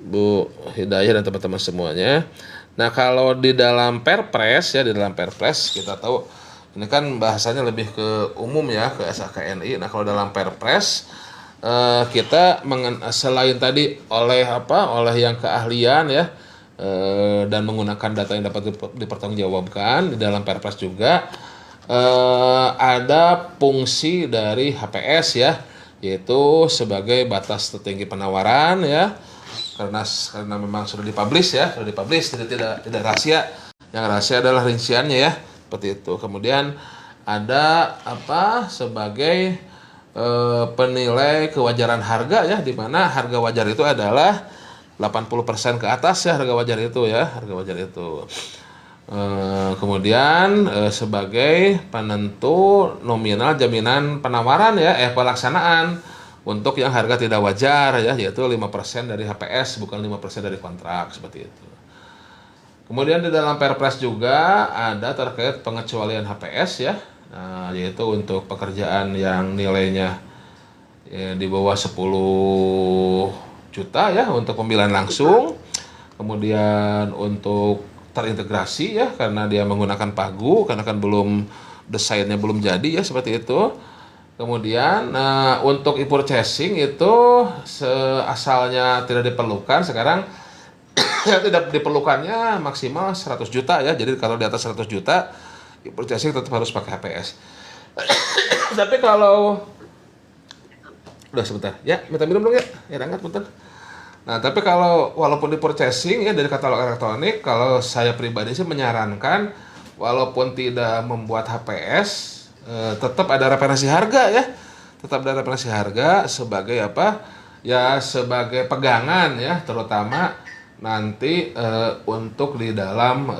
Bu Hidayah dan teman-teman semuanya. Nah, kalau di dalam Perpres ya, di dalam Perpres kita tahu ini kan bahasanya lebih ke umum ya, ke SKKNI. Nah, kalau dalam Perpres kita selain tadi oleh yang keahlian ya, dan menggunakan data yang dapat dipertanggungjawabkan, di dalam Perpres juga ada fungsi dari HPS ya, yaitu sebagai batas tertinggi penawaran ya, karena memang sudah dipublish ya, jadi tidak rahasia. Yang rahasia adalah rinciannya ya, seperti itu. Kemudian ada sebagai penilai kewajaran harga ya, di mana harga wajar itu adalah 80% ke atas ya, harga wajar itu ya, harga wajar itu. Kemudian sebagai penentu nominal jaminan penawaran ya, pelaksanaan untuk yang harga tidak wajar ya, yaitu 5% dari HPS, bukan 5% dari kontrak, seperti itu. Kemudian di dalam Perpres juga ada terkait pengecualian HPS ya, yaitu untuk pekerjaan yang nilainya di bawah 10 juta ya, untuk pemilihan langsung. Kemudian untuk terintegrasi ya, karena dia menggunakan pagu, karena kan belum desainnya belum jadi ya, seperti itu. Kemudian untuk e-purchasing itu asalnya tidak diperlukan, sekarang tidak diperlukannya maksimal 100 juta ya. Jadi kalau di atas 100 juta purchasing tetap harus pakai HPS. Tapi kalau udah sebentar, ya minta minum dong ya, angkat bentar. Nah, tapi kalau walaupun di purchasing ya dari katalog elektronik, kalau saya pribadi sih menyarankan walaupun tidak membuat HPS, tetap ada referensi harga ya, tetap ada referensi harga sebagai apa? Ya sebagai pegangan ya, terutama nanti untuk di dalam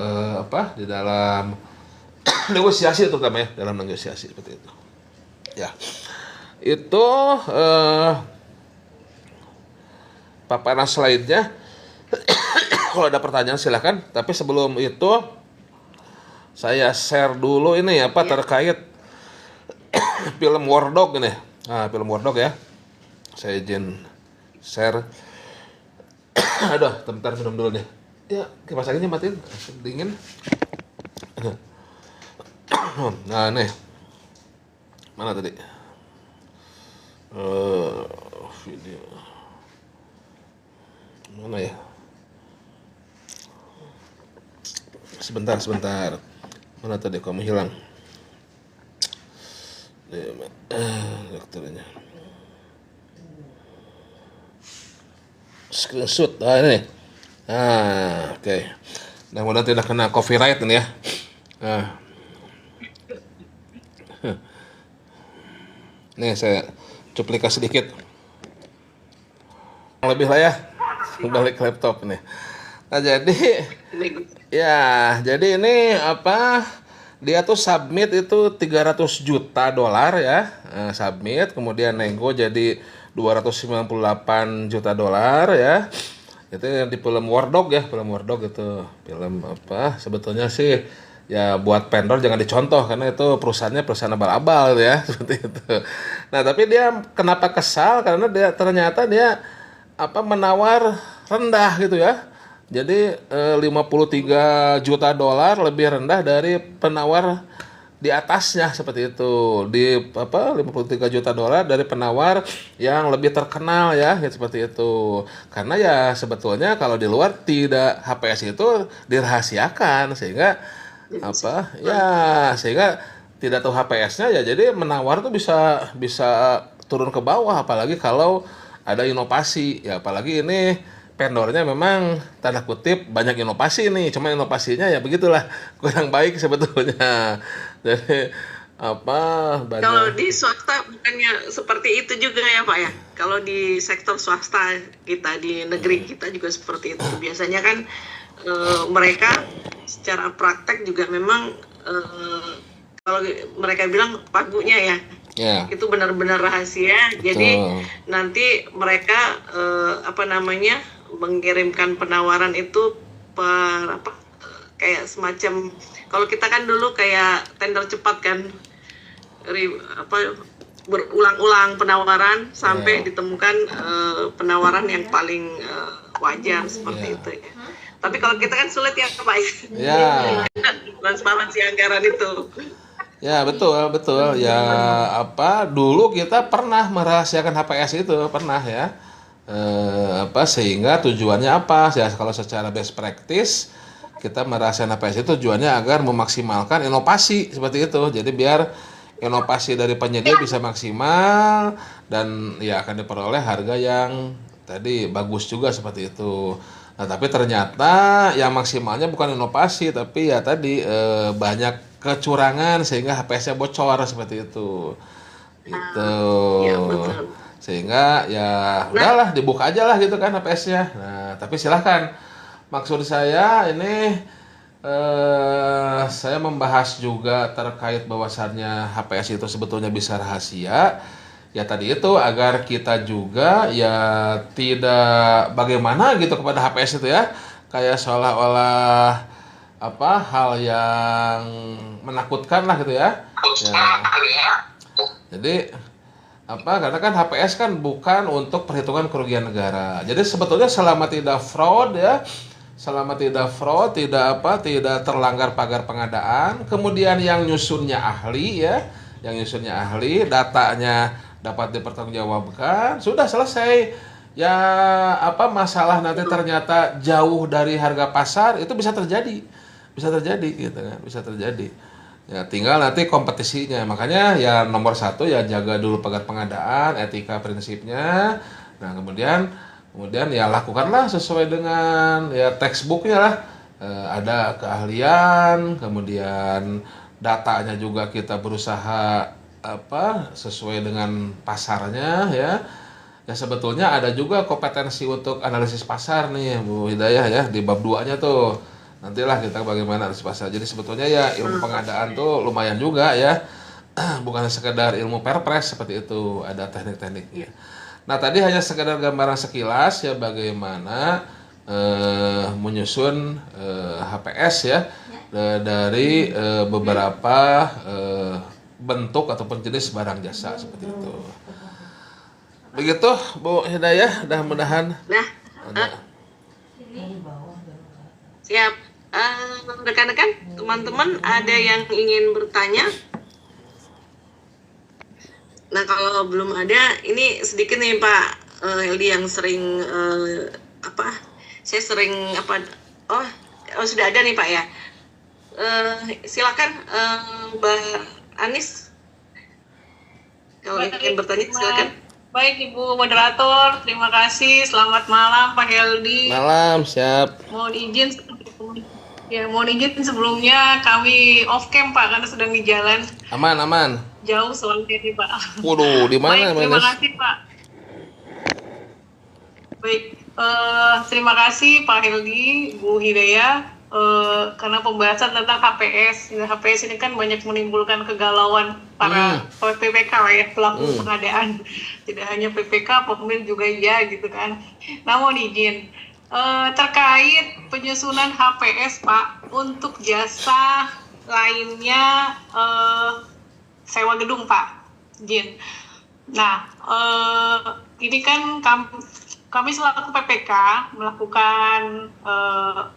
di dalam negosiasi terutama ya, dalam negosiasi seperti itu. Ya. Itu paparan slide-nya. Kalau ada pertanyaan silahkan. Tapi sebelum itu saya share dulu ini apa terkait film War Dog ini. Nah, film War Dog ya. Saya izin share. Aduh, bentar minum dulu nih. Ya, kipas anginnya matiin, dingin. Nah, nih. Mana tadi? Video mana ya? Sebentar. Mana tadi kamu hilang? Dokternya. Screenshot. Ini. Oke. Mudah-mudahan tidak kena copyright ini ya. Nih saya cuplikan sedikit. Lebih lah ya. Balik ke laptop nih. Nah, jadi ini apa? Dia tuh submit itu 300 juta dolar ya. Submit kemudian nego jadi 298 juta dolar ya. Itu yang di film War Dog ya, film War Dog itu. Film apa? Sebetulnya sih ya buat vendor jangan dicontoh karena itu perusahaannya perusahaan abal-abal ya seperti itu. Nah, tapi dia kenapa kesal karena dia ternyata menawar rendah gitu ya. Jadi 53 juta dolar lebih rendah dari penawar di atasnya seperti itu. 53 juta dolar dari penawar yang lebih terkenal ya seperti itu. Karena ya sebetulnya kalau di luar tidak HPS itu dirahasiakan sehingga sehingga tidak tahu HPS-nya ya jadi menawar tuh bisa turun ke bawah apalagi kalau ada inovasi ya, apalagi ini vendornya memang tanda kutip banyak inovasi nih, cuma inovasinya ya begitulah kurang baik sebetulnya. Jadi banyak. Kalau di swasta bukannya seperti itu juga ya Pak ya? Kalau di sektor swasta kita di negeri kita juga seperti itu. Biasanya kan mereka secara praktek juga memang kalau mereka bilang pagunya ya, itu benar-benar rahasia. Betul. Jadi nanti mereka mengirimkan penawaran itu kayak semacam kalau kita kan dulu kayak tender cepat kan, berulang-ulang penawaran sampai ditemukan penawaran yang paling wajar seperti itu ya. Tapi kalau kita kan sulit ya Pak ya. Transparansi anggaran itu. Ya betul. Ya dulu kita pernah merahasiakan HPS itu pernah ya. Sehingga tujuannya apa? Ya kalau secara best practice kita merahasiakan HPS itu tujuannya agar memaksimalkan inovasi seperti itu. Jadi biar inovasi dari penyedia bisa maksimal dan ya akan diperoleh harga yang tadi bagus juga seperti itu. Nah, tapi ternyata yang maksimalnya bukan inovasi tapi ya tadi banyak kecurangan sehingga HPS-nya bocor seperti itu. Itu. Ya, betul. Sehingga ya udahlah dibuka aja lah gitu kan HPS-nya. Nah, tapi silahkan. Maksud saya ini saya membahas juga terkait bahwasannya HPS itu sebetulnya bisa rahasia. Ya tadi itu agar kita juga ya tidak bagaimana gitu kepada HPS itu ya. Kayak seolah-olah hal yang menakutkan lah gitu ya. Jadi karena kan HPS kan bukan untuk perhitungan kerugian negara. Jadi sebetulnya selama tidak fraud, tidak terlanggar pagar pengadaan, kemudian yang nyusunnya ahli ya, datanya dapat dipertanggungjawabkan, sudah selesai. Ya masalah nanti ternyata jauh dari harga pasar itu bisa terjadi gitu kan, bisa terjadi. Ya tinggal nanti kompetisinya. Makanya ya nomor satu ya jaga dulu pagar pengadaan, etika prinsipnya. Nah kemudian ya lakukanlah sesuai dengan ya textbooknya lah. Ada keahlian, kemudian datanya juga kita berusaha sesuai dengan pasarnya ya. Ya sebetulnya ada juga kompetensi untuk analisis pasar nih Bu Hidayah ya di bab 2-nya tuh. Nantilah kita bagaimana analisis pasar. Jadi sebetulnya ya ilmu pengadaan tuh lumayan juga ya. Bukan sekedar ilmu perpres seperti itu, ada teknik-tekniknya. Nah, tadi hanya sekedar gambaran sekilas ya bagaimana menyusun HPS ya dari beberapa bentuk ataupun jenis barang jasa seperti itu. Begitu Bu Hidayah, mudah-mudahan. Nah, siap. Rekan-rekan, teman-teman ada yang ingin bertanya? Nah, kalau belum ada, ini sedikit nih Pak Heldi yang sering saya sering sudah ada nih Pak ya. Silakan Mbak Anis, kalau ingin bertanya silakan. Baik Ibu Moderator, terima kasih. Selamat malam Pak Heldi. Malam, siap. Mohon izin sebelumnya kami off cam Pak karena sedang di jalan. Aman. Jauh soalnya nih Pak. Waduh, di mana? Baik, terima kasih Pak. Baik, terima kasih Pak Heldi, Bu Hidayah. Karena pembahasan tentang HPS. HPS ini kan banyak menimbulkan kegalauan para PPK lah ya, pelaku pengadaan. Tidak hanya PPK, pemilik juga iya gitu kan. Namun izin, terkait penyusunan HPS Pak, untuk jasa lainnya sewa gedung Pak, izin. Nah, ini kan kami selaku PPK melakukan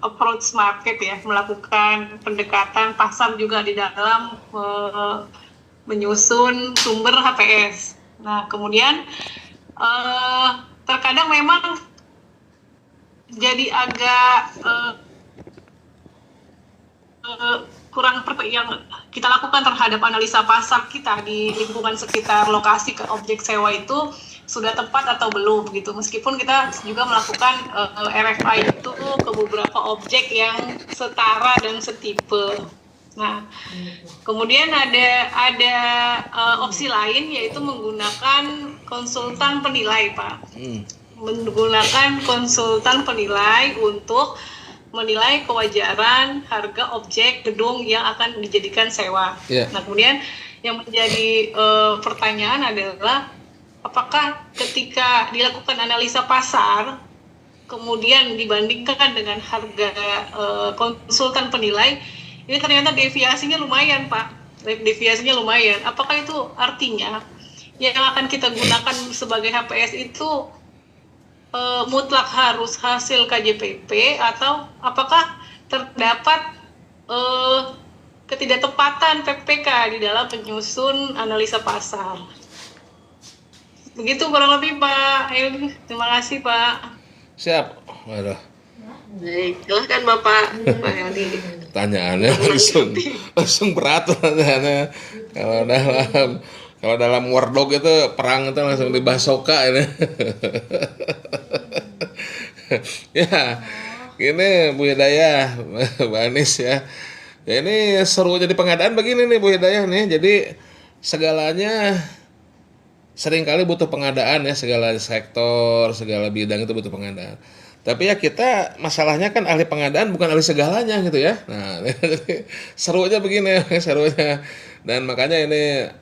approach market ya, melakukan pendekatan pasar juga di dalam menyusun sumber HPS. Nah, kemudian terkadang memang jadi agak kurang yang kita lakukan terhadap analisa pasar kita di lingkungan sekitar lokasi ke objek sewa itu sudah tepat atau belum gitu, meskipun kita juga melakukan RFI itu ke beberapa objek yang setara dan setipe. Nah, kemudian ada opsi lain yaitu menggunakan konsultan penilai Pak, menggunakan konsultan penilai untuk menilai kewajaran harga objek gedung yang akan dijadikan sewa. Nah, kemudian yang menjadi pertanyaan adalah apakah ketika dilakukan analisa pasar, kemudian dibandingkan dengan harga konsultan penilai, ini ternyata deviasinya lumayan Pak, deviasinya lumayan. Apakah itu artinya yang akan kita gunakan sebagai HPS itu mutlak harus hasil KJPP, atau apakah terdapat ketidaktepatan PPK di dalam penyusun analisa pasar? Begitu kurang lebih Pak. Terima kasih Pak. Siap. Waduh. Baik, silahkan Bapak Heldi. Pertanyaannya langsung berat pertanyaannya. Kalau dalam Word doc itu perang itu langsung dibasoka ini. Ya, gini Bu Hidayah, Mbak Anis ya. Ya ini seru jadi pengadaan begini nih Bu Hidayah nih. Jadi segalanya seringkali butuh pengadaan ya, segala sektor, segala bidang itu butuh pengadaan. Tapi ya kita masalahnya kan ahli pengadaan bukan ahli segalanya gitu ya. Nah, serunya begini serunya. Dan makanya ini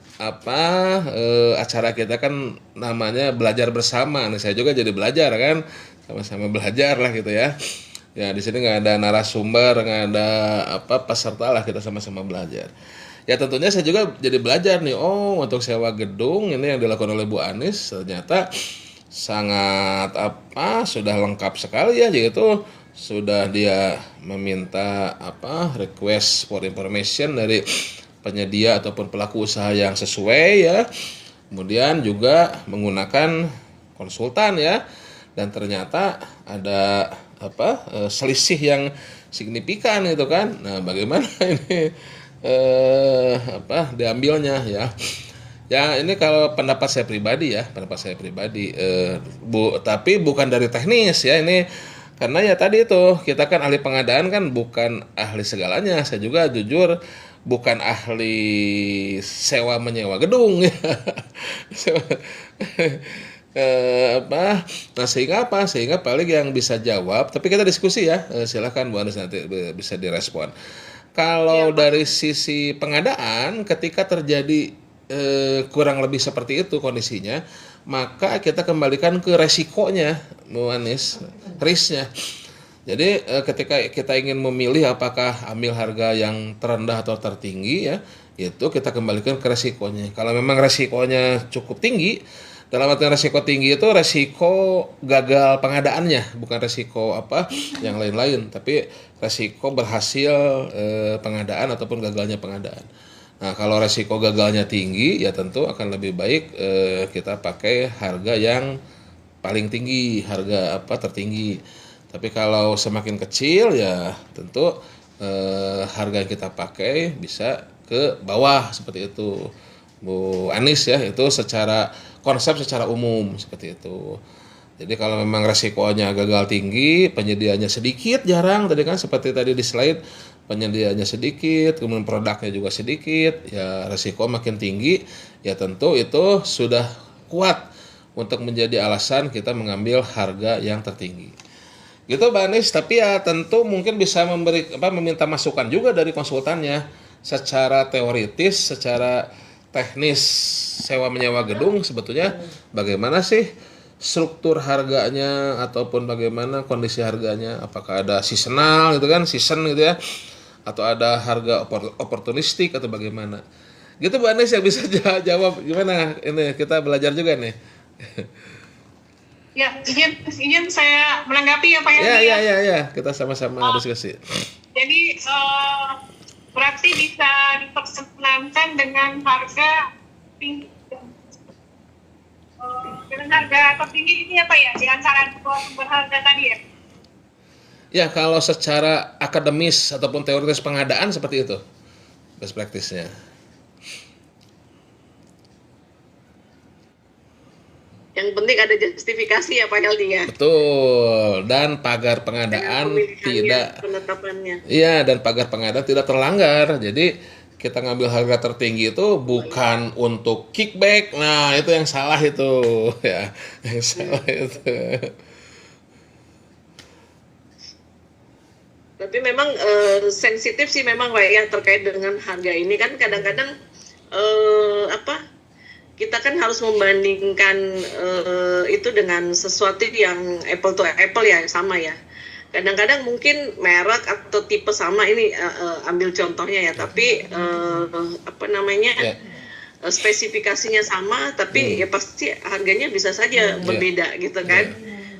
acara kita kan namanya belajar bersama. Nah, saya juga jadi belajar kan, sama-sama belajar lah gitu ya. Ya di sini nggak ada narasumber, nggak ada peserta lah, kita sama-sama belajar. Ya tentunya saya juga jadi belajar nih, untuk sewa gedung ini yang dilakukan oleh Bu Anis ternyata sangat sudah lengkap sekali ya, yaitu sudah dia meminta request for information dari penyedia ataupun pelaku usaha yang sesuai ya. Kemudian juga menggunakan konsultan ya, dan ternyata ada selisih yang signifikan gitu kan. Nah, bagaimana ini diambilnya ya. Ya ini kalau pendapat saya pribadi ya, tapi bukan dari teknis ya ini, karena ya tadi itu kita kan ahli pengadaan kan bukan ahli segalanya. Saya juga jujur bukan ahli sewa menyewa gedung ya. Nah sehingga paling yang bisa jawab, tapi kita diskusi ya, silakan Bu Anis nanti bisa direspon. Kalau dari sisi pengadaan, ketika terjadi kurang lebih seperti itu kondisinya, maka kita kembalikan ke resikonya, Bu Anis, risknya. Jadi ketika kita ingin memilih apakah ambil harga yang terendah atau tertinggi ya, itu kita kembalikan ke resikonya. Kalau memang resikonya cukup tinggi, dalam artian resiko tinggi itu resiko gagal pengadaannya, bukan resiko yang lain-lain, tapi resiko berhasil pengadaan ataupun gagalnya pengadaan. Nah, kalau resiko gagalnya tinggi, ya tentu akan lebih baik kita pakai harga yang paling tinggi, harga tertinggi. Tapi kalau semakin kecil, ya tentu harga yang kita pakai bisa ke bawah seperti itu, Bu Anis ya. Itu konsep secara umum seperti itu. Jadi kalau memang resikonya gagal tinggi, penyediaannya sedikit, jarang, tadi kan seperti tadi di slide, penyediaannya sedikit, kemudian produknya juga sedikit, ya resiko makin tinggi, ya tentu itu sudah kuat untuk menjadi alasan kita mengambil harga yang tertinggi. Gitu Mbak Anis, tapi ya tentu mungkin bisa meminta masukan juga dari konsultannya secara teoritis, secara teknis sewa menyewa gedung sebetulnya bagaimana sih struktur harganya ataupun bagaimana kondisi harganya, apakah ada seasonal gitu kan, season gitu ya, atau ada harga oportunistik atau bagaimana gitu. Bu Anis yang bisa jawab gimana, ini kita belajar juga nih. Ya, izin saya menanggapi ya Pak ya, kita sama-sama diskusi. Jadi berarti bisa dipersenangkan dengan harga tinggi, dengan harga tertinggi ini ya Pak ya, di antara dua sumber harga tadi ya? Ya, kalau secara akademis ataupun teoritis pengadaan seperti itu best practice-nya. Yang penting ada justifikasi ya Pak Heldi ya. Betul, dan pagar pengadaan penetapannya. Iya, dan pagar pengadaan tidak terlanggar. Jadi kita ngambil harga tertinggi itu bukan untuk kickback. Nah, itu yang salah itu ya. Yang salah itu. Tapi memang sensitif sih memang Pak ya terkait dengan harga ini kan kadang-kadang kita kan harus membandingkan itu dengan sesuatu yang apple to apple ya, sama ya. Kadang-kadang mungkin merek atau tipe sama, ini ambil contohnya ya, tapi spesifikasinya sama, tapi ya pasti harganya bisa saja berbeda gitu kan.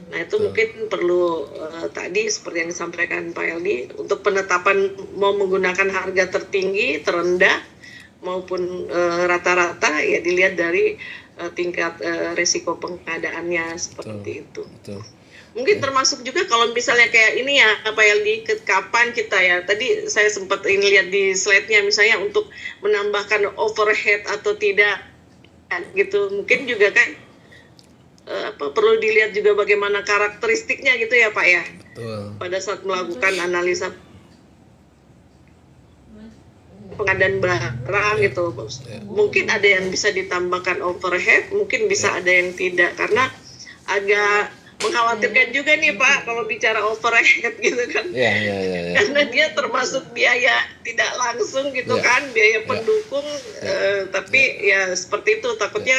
Nah itu mungkin perlu tadi seperti yang disampaikan Pak Heldi, untuk penetapan mau menggunakan harga tertinggi, terendah, maupun rata-rata ya dilihat dari tingkat resiko pengadaannya seperti itu. Betul. Mungkin termasuk juga kalau misalnya kayak ini ya Pak Heldi, kapan kita ya, tadi saya sempat lihat di slide-nya misalnya untuk menambahkan overhead atau tidak gitu, mungkin juga kan perlu dilihat juga bagaimana karakteristiknya gitu ya Pak ya. Betul. Pada saat melakukan analisa pengadaan barang gitu, mungkin ada yang bisa ditambahkan overhead, mungkin bisa ada yang tidak, karena agak mengkhawatirkan juga nih Pak kalau bicara overhead gitu kan. Ya. Karena dia termasuk biaya tidak langsung gitu kan, biaya pendukung, tapi ya seperti itu, takutnya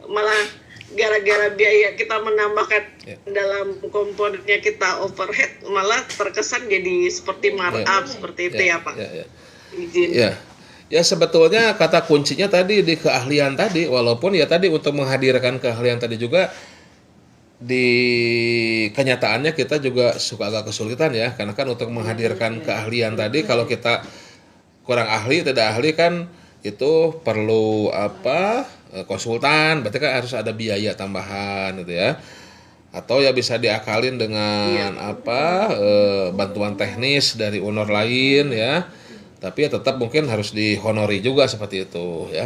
malah gara-gara biaya kita menambahkan dalam komponennya kita overhead, malah terkesan jadi seperti markup seperti itu ya Pak. Izin. Ya sebetulnya kata kuncinya tadi di keahlian tadi, walaupun ya tadi untuk menghadirkan keahlian tadi juga di kenyataannya kita juga suka agak kesulitan ya, karena kan untuk menghadirkan keahlian tadi kalau kita kurang ahli, tidak ahli kan itu perlu konsultan, berarti kan harus ada biaya tambahan gitu ya. Atau ya bisa diakalin dengan bantuan teknis dari owner lain ya. tapi ya tetap mungkin harus dihonori juga seperti itu ya.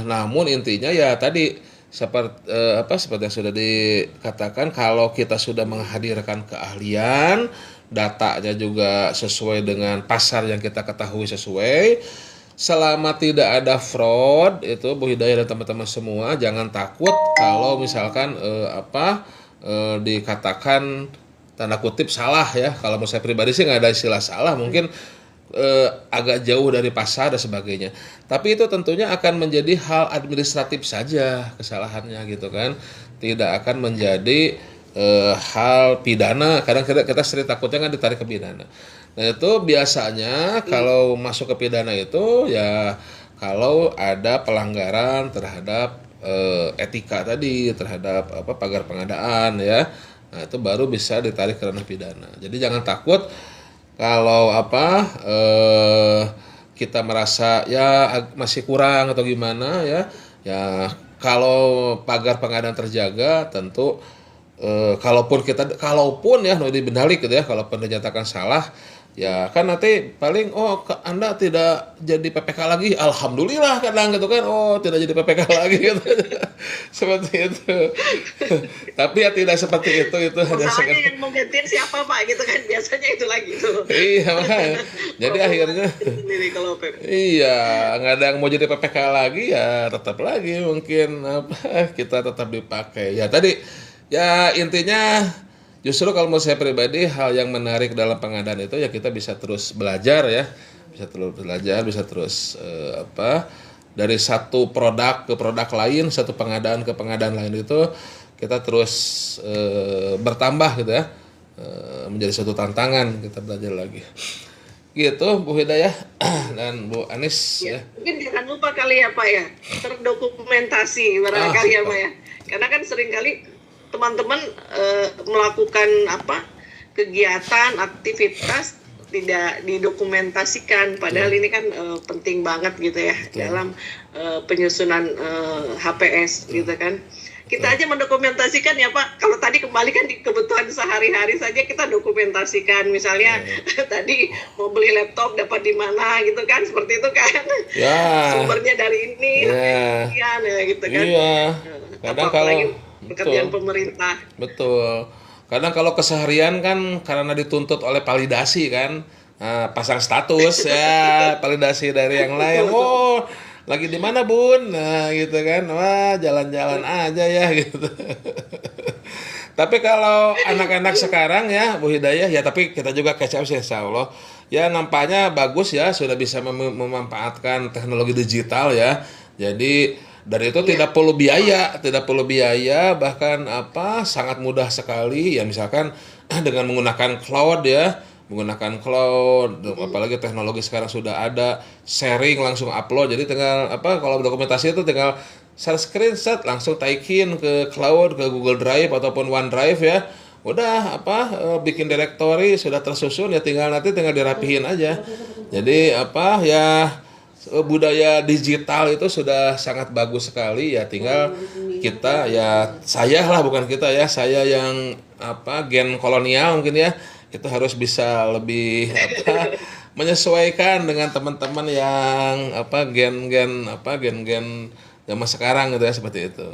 Namun intinya ya tadi seperti yang sudah dikatakan, kalau kita sudah menghadirkan keahlian, datanya juga sesuai dengan pasar yang kita ketahui sesuai, selama tidak ada fraud, itu Bu Hidayah dan teman-teman semua jangan takut kalau misalkan dikatakan tanda kutip salah ya. Kalau menurut saya pribadi sih nggak ada istilah salah, mungkin agak jauh dari pasar dan sebagainya. Tapi itu tentunya akan menjadi hal administratif saja kesalahannya gitu kan. Tidak akan menjadi hal pidana. Kadang kita sering takutnya kan ditarik ke pidana. Nah itu biasanya kalau masuk ke pidana itu ya kalau ada pelanggaran terhadap etika tadi, terhadap pagar pengadaan ya. Nah itu baru bisa ditarik ke ranah pidana. Jadi jangan takut kalau kita merasa ya masih kurang atau gimana ya kalau pagar pengadaan terjaga tentu kalaupun ya mau dibendalik gitu ya, kalaupun dinyatakan salah ya kan nanti paling Anda tidak jadi PPK lagi, alhamdulillah kadang gitu kan, tidak jadi PPK lagi gitu. Seperti itu. Tapi ya tidak seperti itu hanya sekedar yang mau gantiin siapa Pak gitu kan, biasanya itu lagi tuh. Iya makanya. Jadi akhirnya iya nggak ada yang mau jadi PPK lagi ya tetap lagi mungkin kita tetap dipakai ya. Tadi ya intinya justru kalau menurut saya pribadi hal yang menarik dalam pengadaan itu ya kita bisa terus belajar ya, bisa terus dari satu produk ke produk lain, satu pengadaan ke pengadaan lain itu kita terus bertambah gitu ya, menjadi satu tantangan kita belajar lagi. Gitu Bu Hidayah dan Bu Anis ya. Mungkin jangan lupa kali ya Pak ya, terdokumentasi barangkali ya Pak ya. Karena kan seringkali teman-teman melakukan kegiatan, aktivitas tidak didokumentasikan, padahal ini kan penting banget gitu ya. Betul. Dalam penyusunan HPS gitu kan. Kita aja mendokumentasikan ya Pak. Kalau tadi kembali kan di kebutuhan sehari-hari saja kita dokumentasikan. Misalnya tadi mau beli laptop dapat di mana gitu kan, seperti itu kan. Sumbernya dari ini, ya gitu kan. Iya. Kadang kalau pekerjaan pemerintah. Betul. Kadang kalau keseharian kan karena dituntut oleh validasi kan, pasang status ya, validasi dari yang lain. Lagi di mana Bun? Nah gitu kan, wah jalan-jalan aja ya gitu. Tapi kalau anak-anak sekarang ya Bu Hidayah ya, tapi kita juga catch up sih insya Allah. Ya nampaknya bagus ya, sudah bisa memanfaatkan teknologi digital ya. Jadi dari itu tidak perlu biaya, bahkan sangat mudah sekali ya, misalkan dengan menggunakan cloud ya, apalagi teknologi sekarang sudah ada sharing langsung upload, jadi tinggal kalau dokumentasi itu tinggal share screenshot langsung taikin ke cloud, ke Google Drive ataupun OneDrive ya, udah bikin directory sudah tersusun ya, tinggal dirapihin aja. Jadi budaya digital itu sudah sangat bagus sekali ya, tinggal kita ya, saya yang gen kolonial mungkin ya, itu harus bisa lebih menyesuaikan dengan teman-teman yang gen zaman sekarang gitu ya, seperti itu.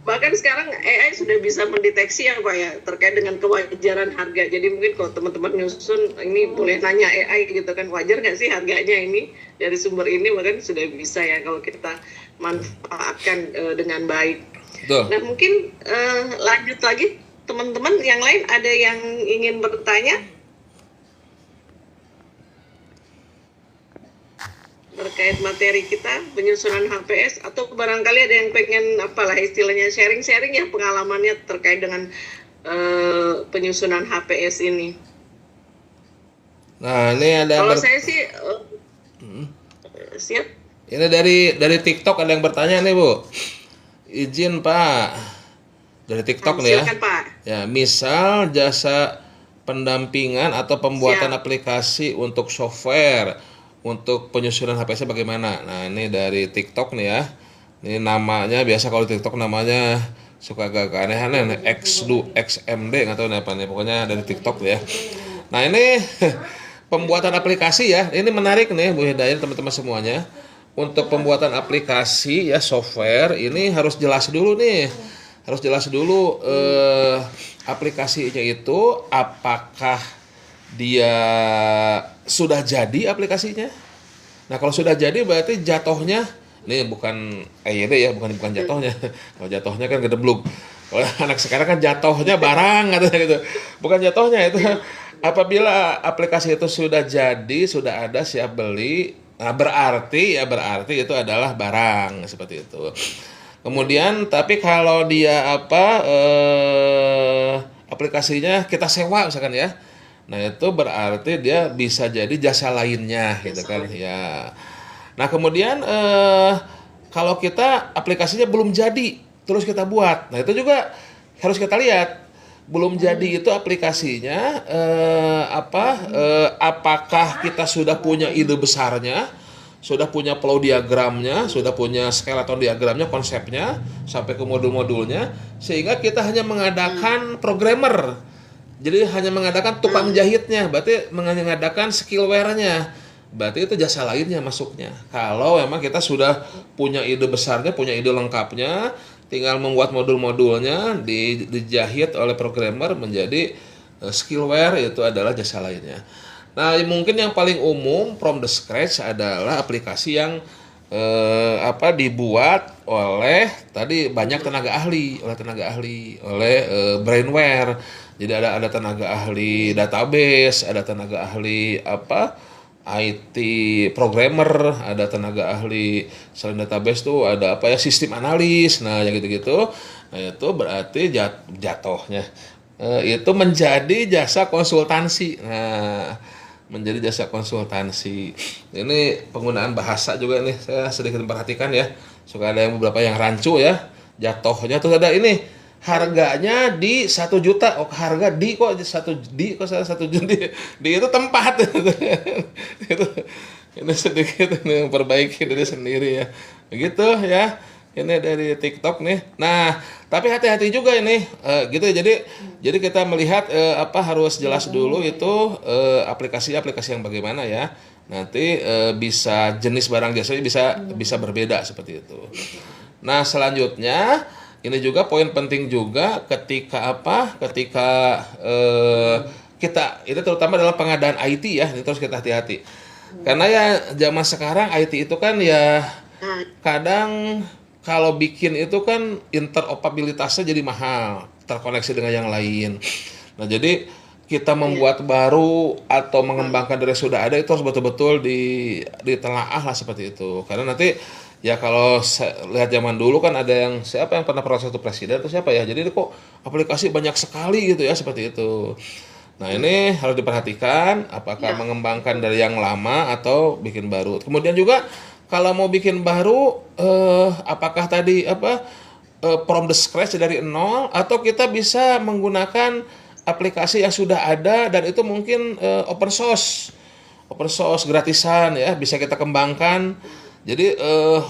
Bahkan sekarang AI sudah bisa mendeteksi ya Pak ya, terkait dengan kewajaran harga. Jadi mungkin kalau teman-teman nyusun ini boleh nanya AI gitu kan, wajar nggak sih harganya ini dari sumber ini, bahkan sudah bisa ya kalau kita manfaatkan dengan baik. Betul. Nah mungkin lanjut lagi, teman-teman yang lain ada yang ingin bertanya terkait materi kita penyusunan HPS, atau barangkali ada yang pengen istilahnya sharing ya pengalamannya terkait dengan penyusunan HPS ini. Nah ini ada kalau saya sih siap. Ini dari TikTok ada yang bertanya nih Bu, izin Pak, dari TikTok nih ya. Silakan Pak. Ya misal jasa pendampingan atau pembuatan aplikasi untuk software untuk penyusunan HPS bagaimana? Nah ini dari TikTok nih ya. Ini namanya biasa kalau TikTok namanya suka agak aneh-aneh, XMD nggak tahu apa nih, pokoknya dari TikTok ya. Nah ini pembuatan aplikasi ya, ini menarik nih Bu Hidayah, teman-teman semuanya. Untuk pembuatan aplikasi ya software ini harus jelas dulu nih, harus jelas dulu aplikasinya itu apakah dia sudah jadi aplikasinya. Nah kalau sudah jadi berarti jatuhnya, ini bukan EYD ya, bukan jatuhnya. Kalau jatuhnya kan gedebluk. Kalau anak sekarang kan jatuhnya barang katanya gitu. Bukan jatuhnya itu. Apabila aplikasi itu sudah jadi, sudah ada, siap beli, nah berarti itu adalah barang seperti itu. Kemudian tapi kalau dia aplikasinya kita sewa misalkan ya. Nah, itu berarti dia bisa jadi jasa lainnya gitu kan ya. Nah, kemudian kalau kita aplikasinya belum jadi, terus kita buat. Nah, itu juga harus kita lihat. Belum jadi itu aplikasinya apakah kita sudah punya ide besarnya, sudah punya flow diagramnya, sudah punya skeleton diagramnya, konsepnya sampai ke modul-modulnya, sehingga kita hanya mengadakan programmer. Jadi hanya mengadakan tukang jahitnya, berarti mengadakan skillware-nya. Berarti itu jasa lainnya masuknya. Kalau memang kita sudah punya ide besarnya, punya ide lengkapnya, tinggal membuat modul-modulnya dijahit oleh programmer menjadi skillware, itu adalah jasa lainnya. Nah, mungkin yang paling umum from the scratch adalah aplikasi yang dibuat oleh tadi banyak tenaga ahli, oleh brainware. Jadi ada tenaga ahli database, ada tenaga ahli IT programmer, ada tenaga ahli selain database tuh ada sistem analis. Nah, yang gitu-gitu. Nah, itu berarti jatuhnya itu menjadi jasa konsultansi. Nah, menjadi jasa konsultansi. Ini penggunaan bahasa juga nih saya sedikit memperhatikan ya. Suka ada yang beberapa yang rancu ya. Jatuhnya terus ada ini harganya di 1 juta. Oh, harga di kok 1 juta. Di itu tempat. Itu ini sedikit ini memperbaiki diri sendiri ya. Begitu ya. Ini dari TikTok nih. Nah, tapi hati-hati juga ini gitu. Jadi kita melihat harus jelas dulu itu aplikasi-aplikasi yang bagaimana ya. Nanti bisa jenis barang jasanya bisa berbeda seperti itu. Nah, selanjutnya ini juga poin penting juga ketika kita itu terutama dalam pengadaan IT ya, ini terus kita hati-hati. Karena ya zaman sekarang IT itu kan ya kadang kalau bikin itu kan interoperabilitasnya jadi mahal, terkoneksi dengan yang lain. Nah, jadi kita membuat baru atau mengembangkan dari sudah ada itu harus betul-betul ditelaah lah seperti itu. Karena nanti ya kalau lihat zaman dulu kan ada yang siapa yang pernah proses itu presiden atau siapa ya. Jadi kok aplikasi banyak sekali gitu ya seperti itu. Nah, ini harus diperhatikan apakah mengembangkan dari yang lama atau bikin baru. Kemudian juga kalau mau bikin baru, apakah tadi from the scratch dari nol atau kita bisa menggunakan aplikasi yang sudah ada dan itu mungkin open source gratisan ya, bisa kita kembangkan. Jadi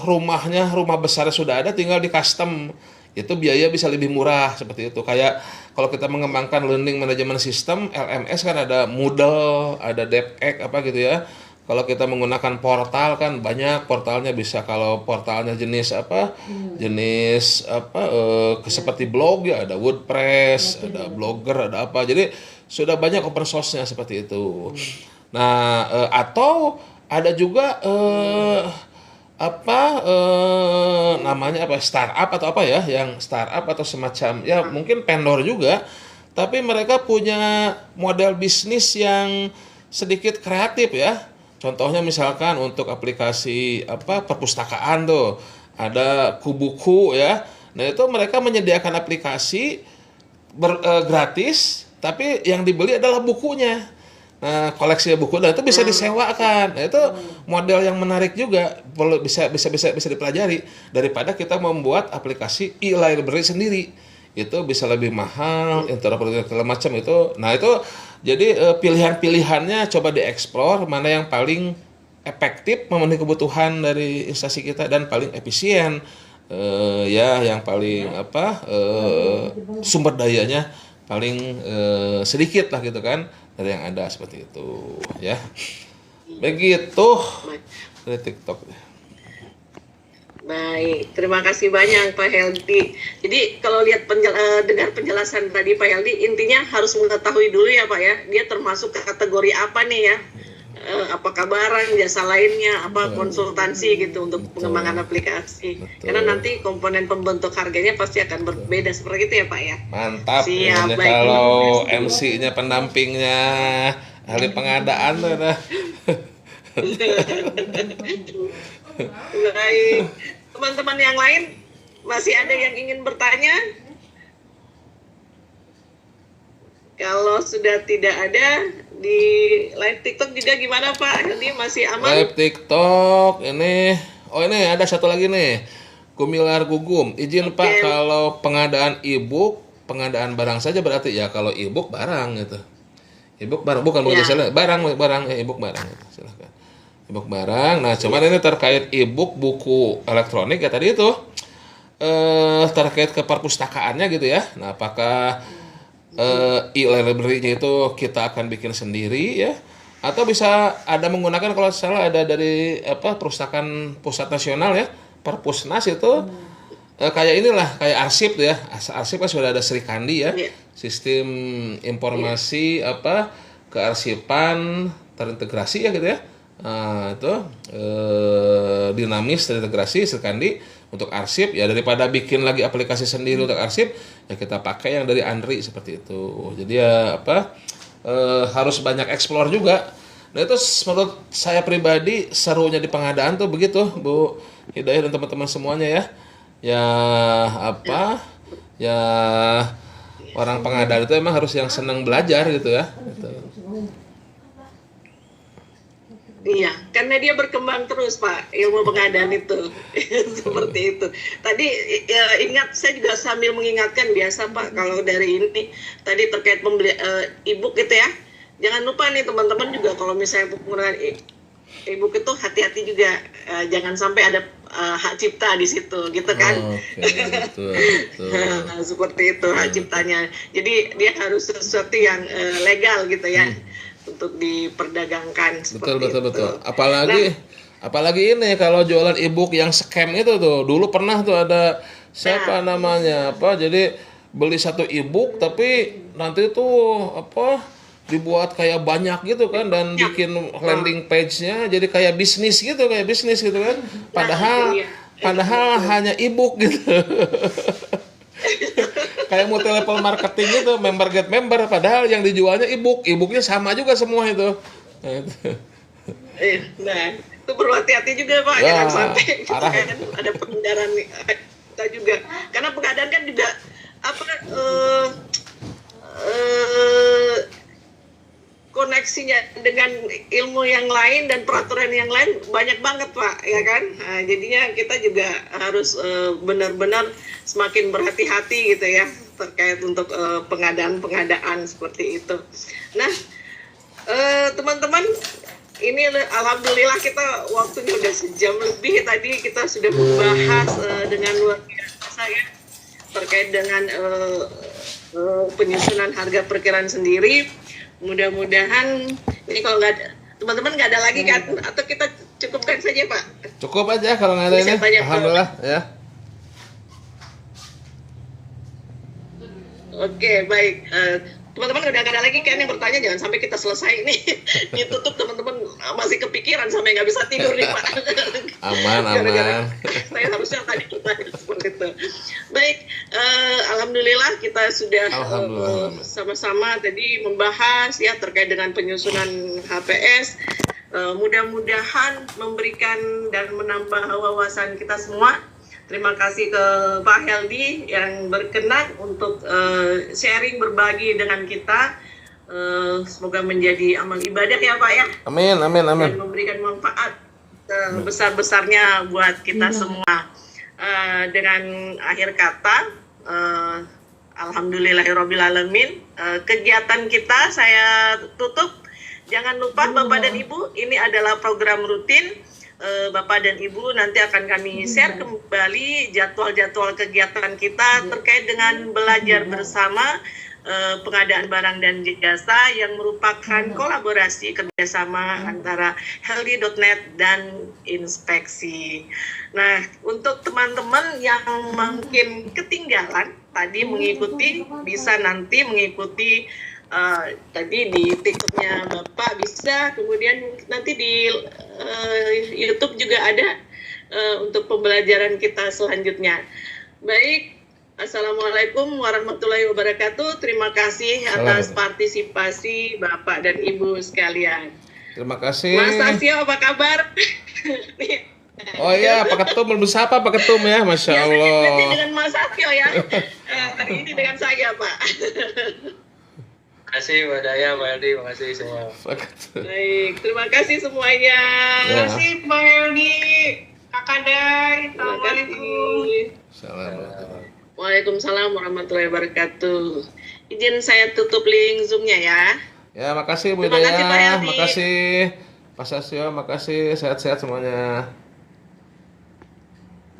rumah besarnya sudah ada, tinggal di custom. Itu biaya bisa lebih murah seperti itu. Kayak kalau kita mengembangkan learning management system LMS kan ada Moodle, ada DevX gitu ya. Kalau kita menggunakan portal kan banyak portalnya, bisa kalau portalnya jenis seperti blog ya ada WordPress, ada Blogger, ada apa. Jadi sudah banyak open source-nya seperti itu. Nah, atau ada juga namanya startup atau yang startup atau semacam ya mungkin vendor juga, tapi mereka punya model bisnis yang sedikit kreatif ya. Contohnya misalkan untuk aplikasi perpustakaan tuh ada Kubuku ya. Nah, itu mereka menyediakan aplikasi gratis, tapi yang dibeli adalah bukunya. Nah, koleksi buku dan itu bisa disewakan. Nah, itu model yang menarik juga, bisa dipelajari daripada kita membuat aplikasi e-library sendiri. Itu bisa lebih mahal, interoperabilitas segala macam itu. Nah, itu jadi pilihan-pilihannya coba dieksplor mana yang paling efektif memenuhi kebutuhan dari instansi kita dan paling efisien yang paling sumber dayanya paling sedikit lah gitu kan. dari yang ada seperti itu ya. Begitu dari TikTok. Baik, terima kasih banyak Pak Heldi. Jadi kalau lihat dengar penjelasan tadi Pak Heldi, intinya harus mengetahui dulu ya Pak ya, dia termasuk kategori apa nih ya? Apakah barang, jasa lainnya, apa konsultansi gitu untuk pengembangan aplikasi. Karena nanti komponen pembentuk harganya pasti akan berbeda seperti itu ya Pak ya. Mantap. Siap, baik. Kalau MC-nya pendampingnya ahli pengadaan tuh dah. Baik, teman-teman yang lain masih ada yang ingin bertanya? Kalau sudah tidak ada di live TikTok juga gimana Pak? Nanti masih aman? Live TikTok ini, ini ada satu lagi nih, Gumilar Gugum. Izin Pak, kalau pengadaan e-book, pengadaan barang saja berarti ya, kalau e-book barang gitu. E-book barang bukan Ya. barang ya, e-book barang gitu. Silahkan. E-book barang. Nah, cuman ini terkait e-book buku elektronik ya tadi itu terkait ke perpustakaannya gitu ya. Nah, apakah e-library-nya itu kita akan bikin sendiri ya, atau bisa ada menggunakan, kalau salah ada dari Perpustakaan Pusat Nasional ya, Perpusnas itu kayak inilah, kayak arsip ya. Arsip kan sudah ada Sri Kandi ya. Sistem informasi kearsipan terintegrasi ya gitu ya. Nah, itu dinamis terintegrasi Sri Kandi untuk arsip ya, daripada bikin lagi aplikasi sendiri untuk arsip ya kita pakai yang dari Andri seperti itu. Jadi ya harus banyak explore juga. Nah itu menurut saya pribadi serunya di pengadaan tuh begitu Bu Hidayah dan teman-teman semuanya ya. Ya orang pengadaan itu emang harus yang senang belajar gitu ya. Gitu. Iya, karena dia berkembang terus Pak, ilmu pengadaan itu. Seperti itu. Tadi ingat, saya juga sambil mengingatkan biasa Pak, kalau dari ini tadi terkait e-book gitu ya. Jangan lupa nih teman-teman juga kalau misalnya penggunaan e-book itu hati-hati juga, jangan sampai ada hak cipta di situ gitu kan. Betul. Seperti itu hak ciptanya. Jadi dia harus sesuatu yang legal gitu ya. Untuk diperdagangkan seperti betul. Apalagi ini kalau jualan e-book yang scam itu tuh. Dulu pernah tuh ada siapa namanya jadi beli satu e-book tapi nanti tuh dibuat kayak banyak gitu kan, dan bikin landing page-nya jadi kayak bisnis gitu kan. Padahal hanya e-book gitu. Kayak multi level marketing itu, member get member, padahal yang dijualnya e-booknya sama juga semua itu. Nah, itu perlu hati-hati juga Pak, jangan sampai gitu kan ada pengendara kita juga, karena pengadaan kan juga koneksinya dengan ilmu yang lain dan peraturan yang lain banyak banget Pak, ya kan. Nah, jadinya kita juga harus benar-benar semakin berhati-hati gitu ya terkait untuk pengadaan seperti itu. Nah, teman-teman, ini alhamdulillah kita waktunya udah sejam lebih, tadi kita sudah membahas dengan luar biasa ya terkait dengan penyusunan harga perkiraan sendiri. Mudah-mudahan ini kalau teman-teman nggak ada lagi kan, atau kita cukupkan saja Pak? Cukup aja kalau nggak ada ini. Alhamdulillah ya. Oke, baik. Teman-teman udah nggak ada lagi kan yang bertanya, jangan sampai kita selesai nih ditutup, teman-teman masih kepikiran sampai nggak bisa tidur nih Pak. Aman. Saya harusnya tadi seperti itu. Baik, alhamdulillah kita sudah sama-sama tadi membahas ya terkait dengan penyusunan HPS. Mudah-mudahan memberikan dan menambah wawasan kita semua. Terima kasih ke Pak Heldi yang berkenan untuk sharing, berbagi dengan kita. Semoga menjadi amal ibadah ya Pak ya. Amin. Dan memberikan manfaat besar-besarnya buat kita semua. Dengan akhir kata, alhamdulillahirrabbilalamin, kegiatan kita saya tutup. Jangan lupa Bapak dan Ibu, ini adalah program rutin. Bapak dan Ibu nanti akan kami share kembali jadwal-jadwal kegiatan kita terkait dengan belajar bersama pengadaan barang dan jasa yang merupakan kolaborasi kerjasama antara Healthy.net dan Inspeksi. Nah, untuk teman-teman yang mungkin ketinggalan tadi mengikuti, bisa nanti mengikuti tadi di TikToknya Bapak bisa, kemudian nanti di YouTube juga ada untuk pembelajaran kita selanjutnya. Baik. Assalamualaikum warahmatullahi wabarakatuh. Terima kasih atas partisipasi Bapak dan Ibu sekalian. Terima kasih. Mas Asio, apa kabar? Oh iya, Pak Ketum belum sapa Pak Ketum ya, Masya Allah. Nanti dengan Mas Asio ya. Hari ini dengan saya, Pak. Terima kasih Mbak Daya, Mbak Eldi, terima kasih semua. Baik, terima kasih semuanya. Terima kasih Mbak Eldi, Kakak Day. Assalamualaikum. Assalamualaikum. Waalaikumsalam warahmatullahi wabarakatuh. Izin saya tutup link Zoom-nya ya. Ya, makasih Bu Terima kasih, Pak Daya, Eldi. makasih Pak Sasio, makasih, sehat-sehat semuanya.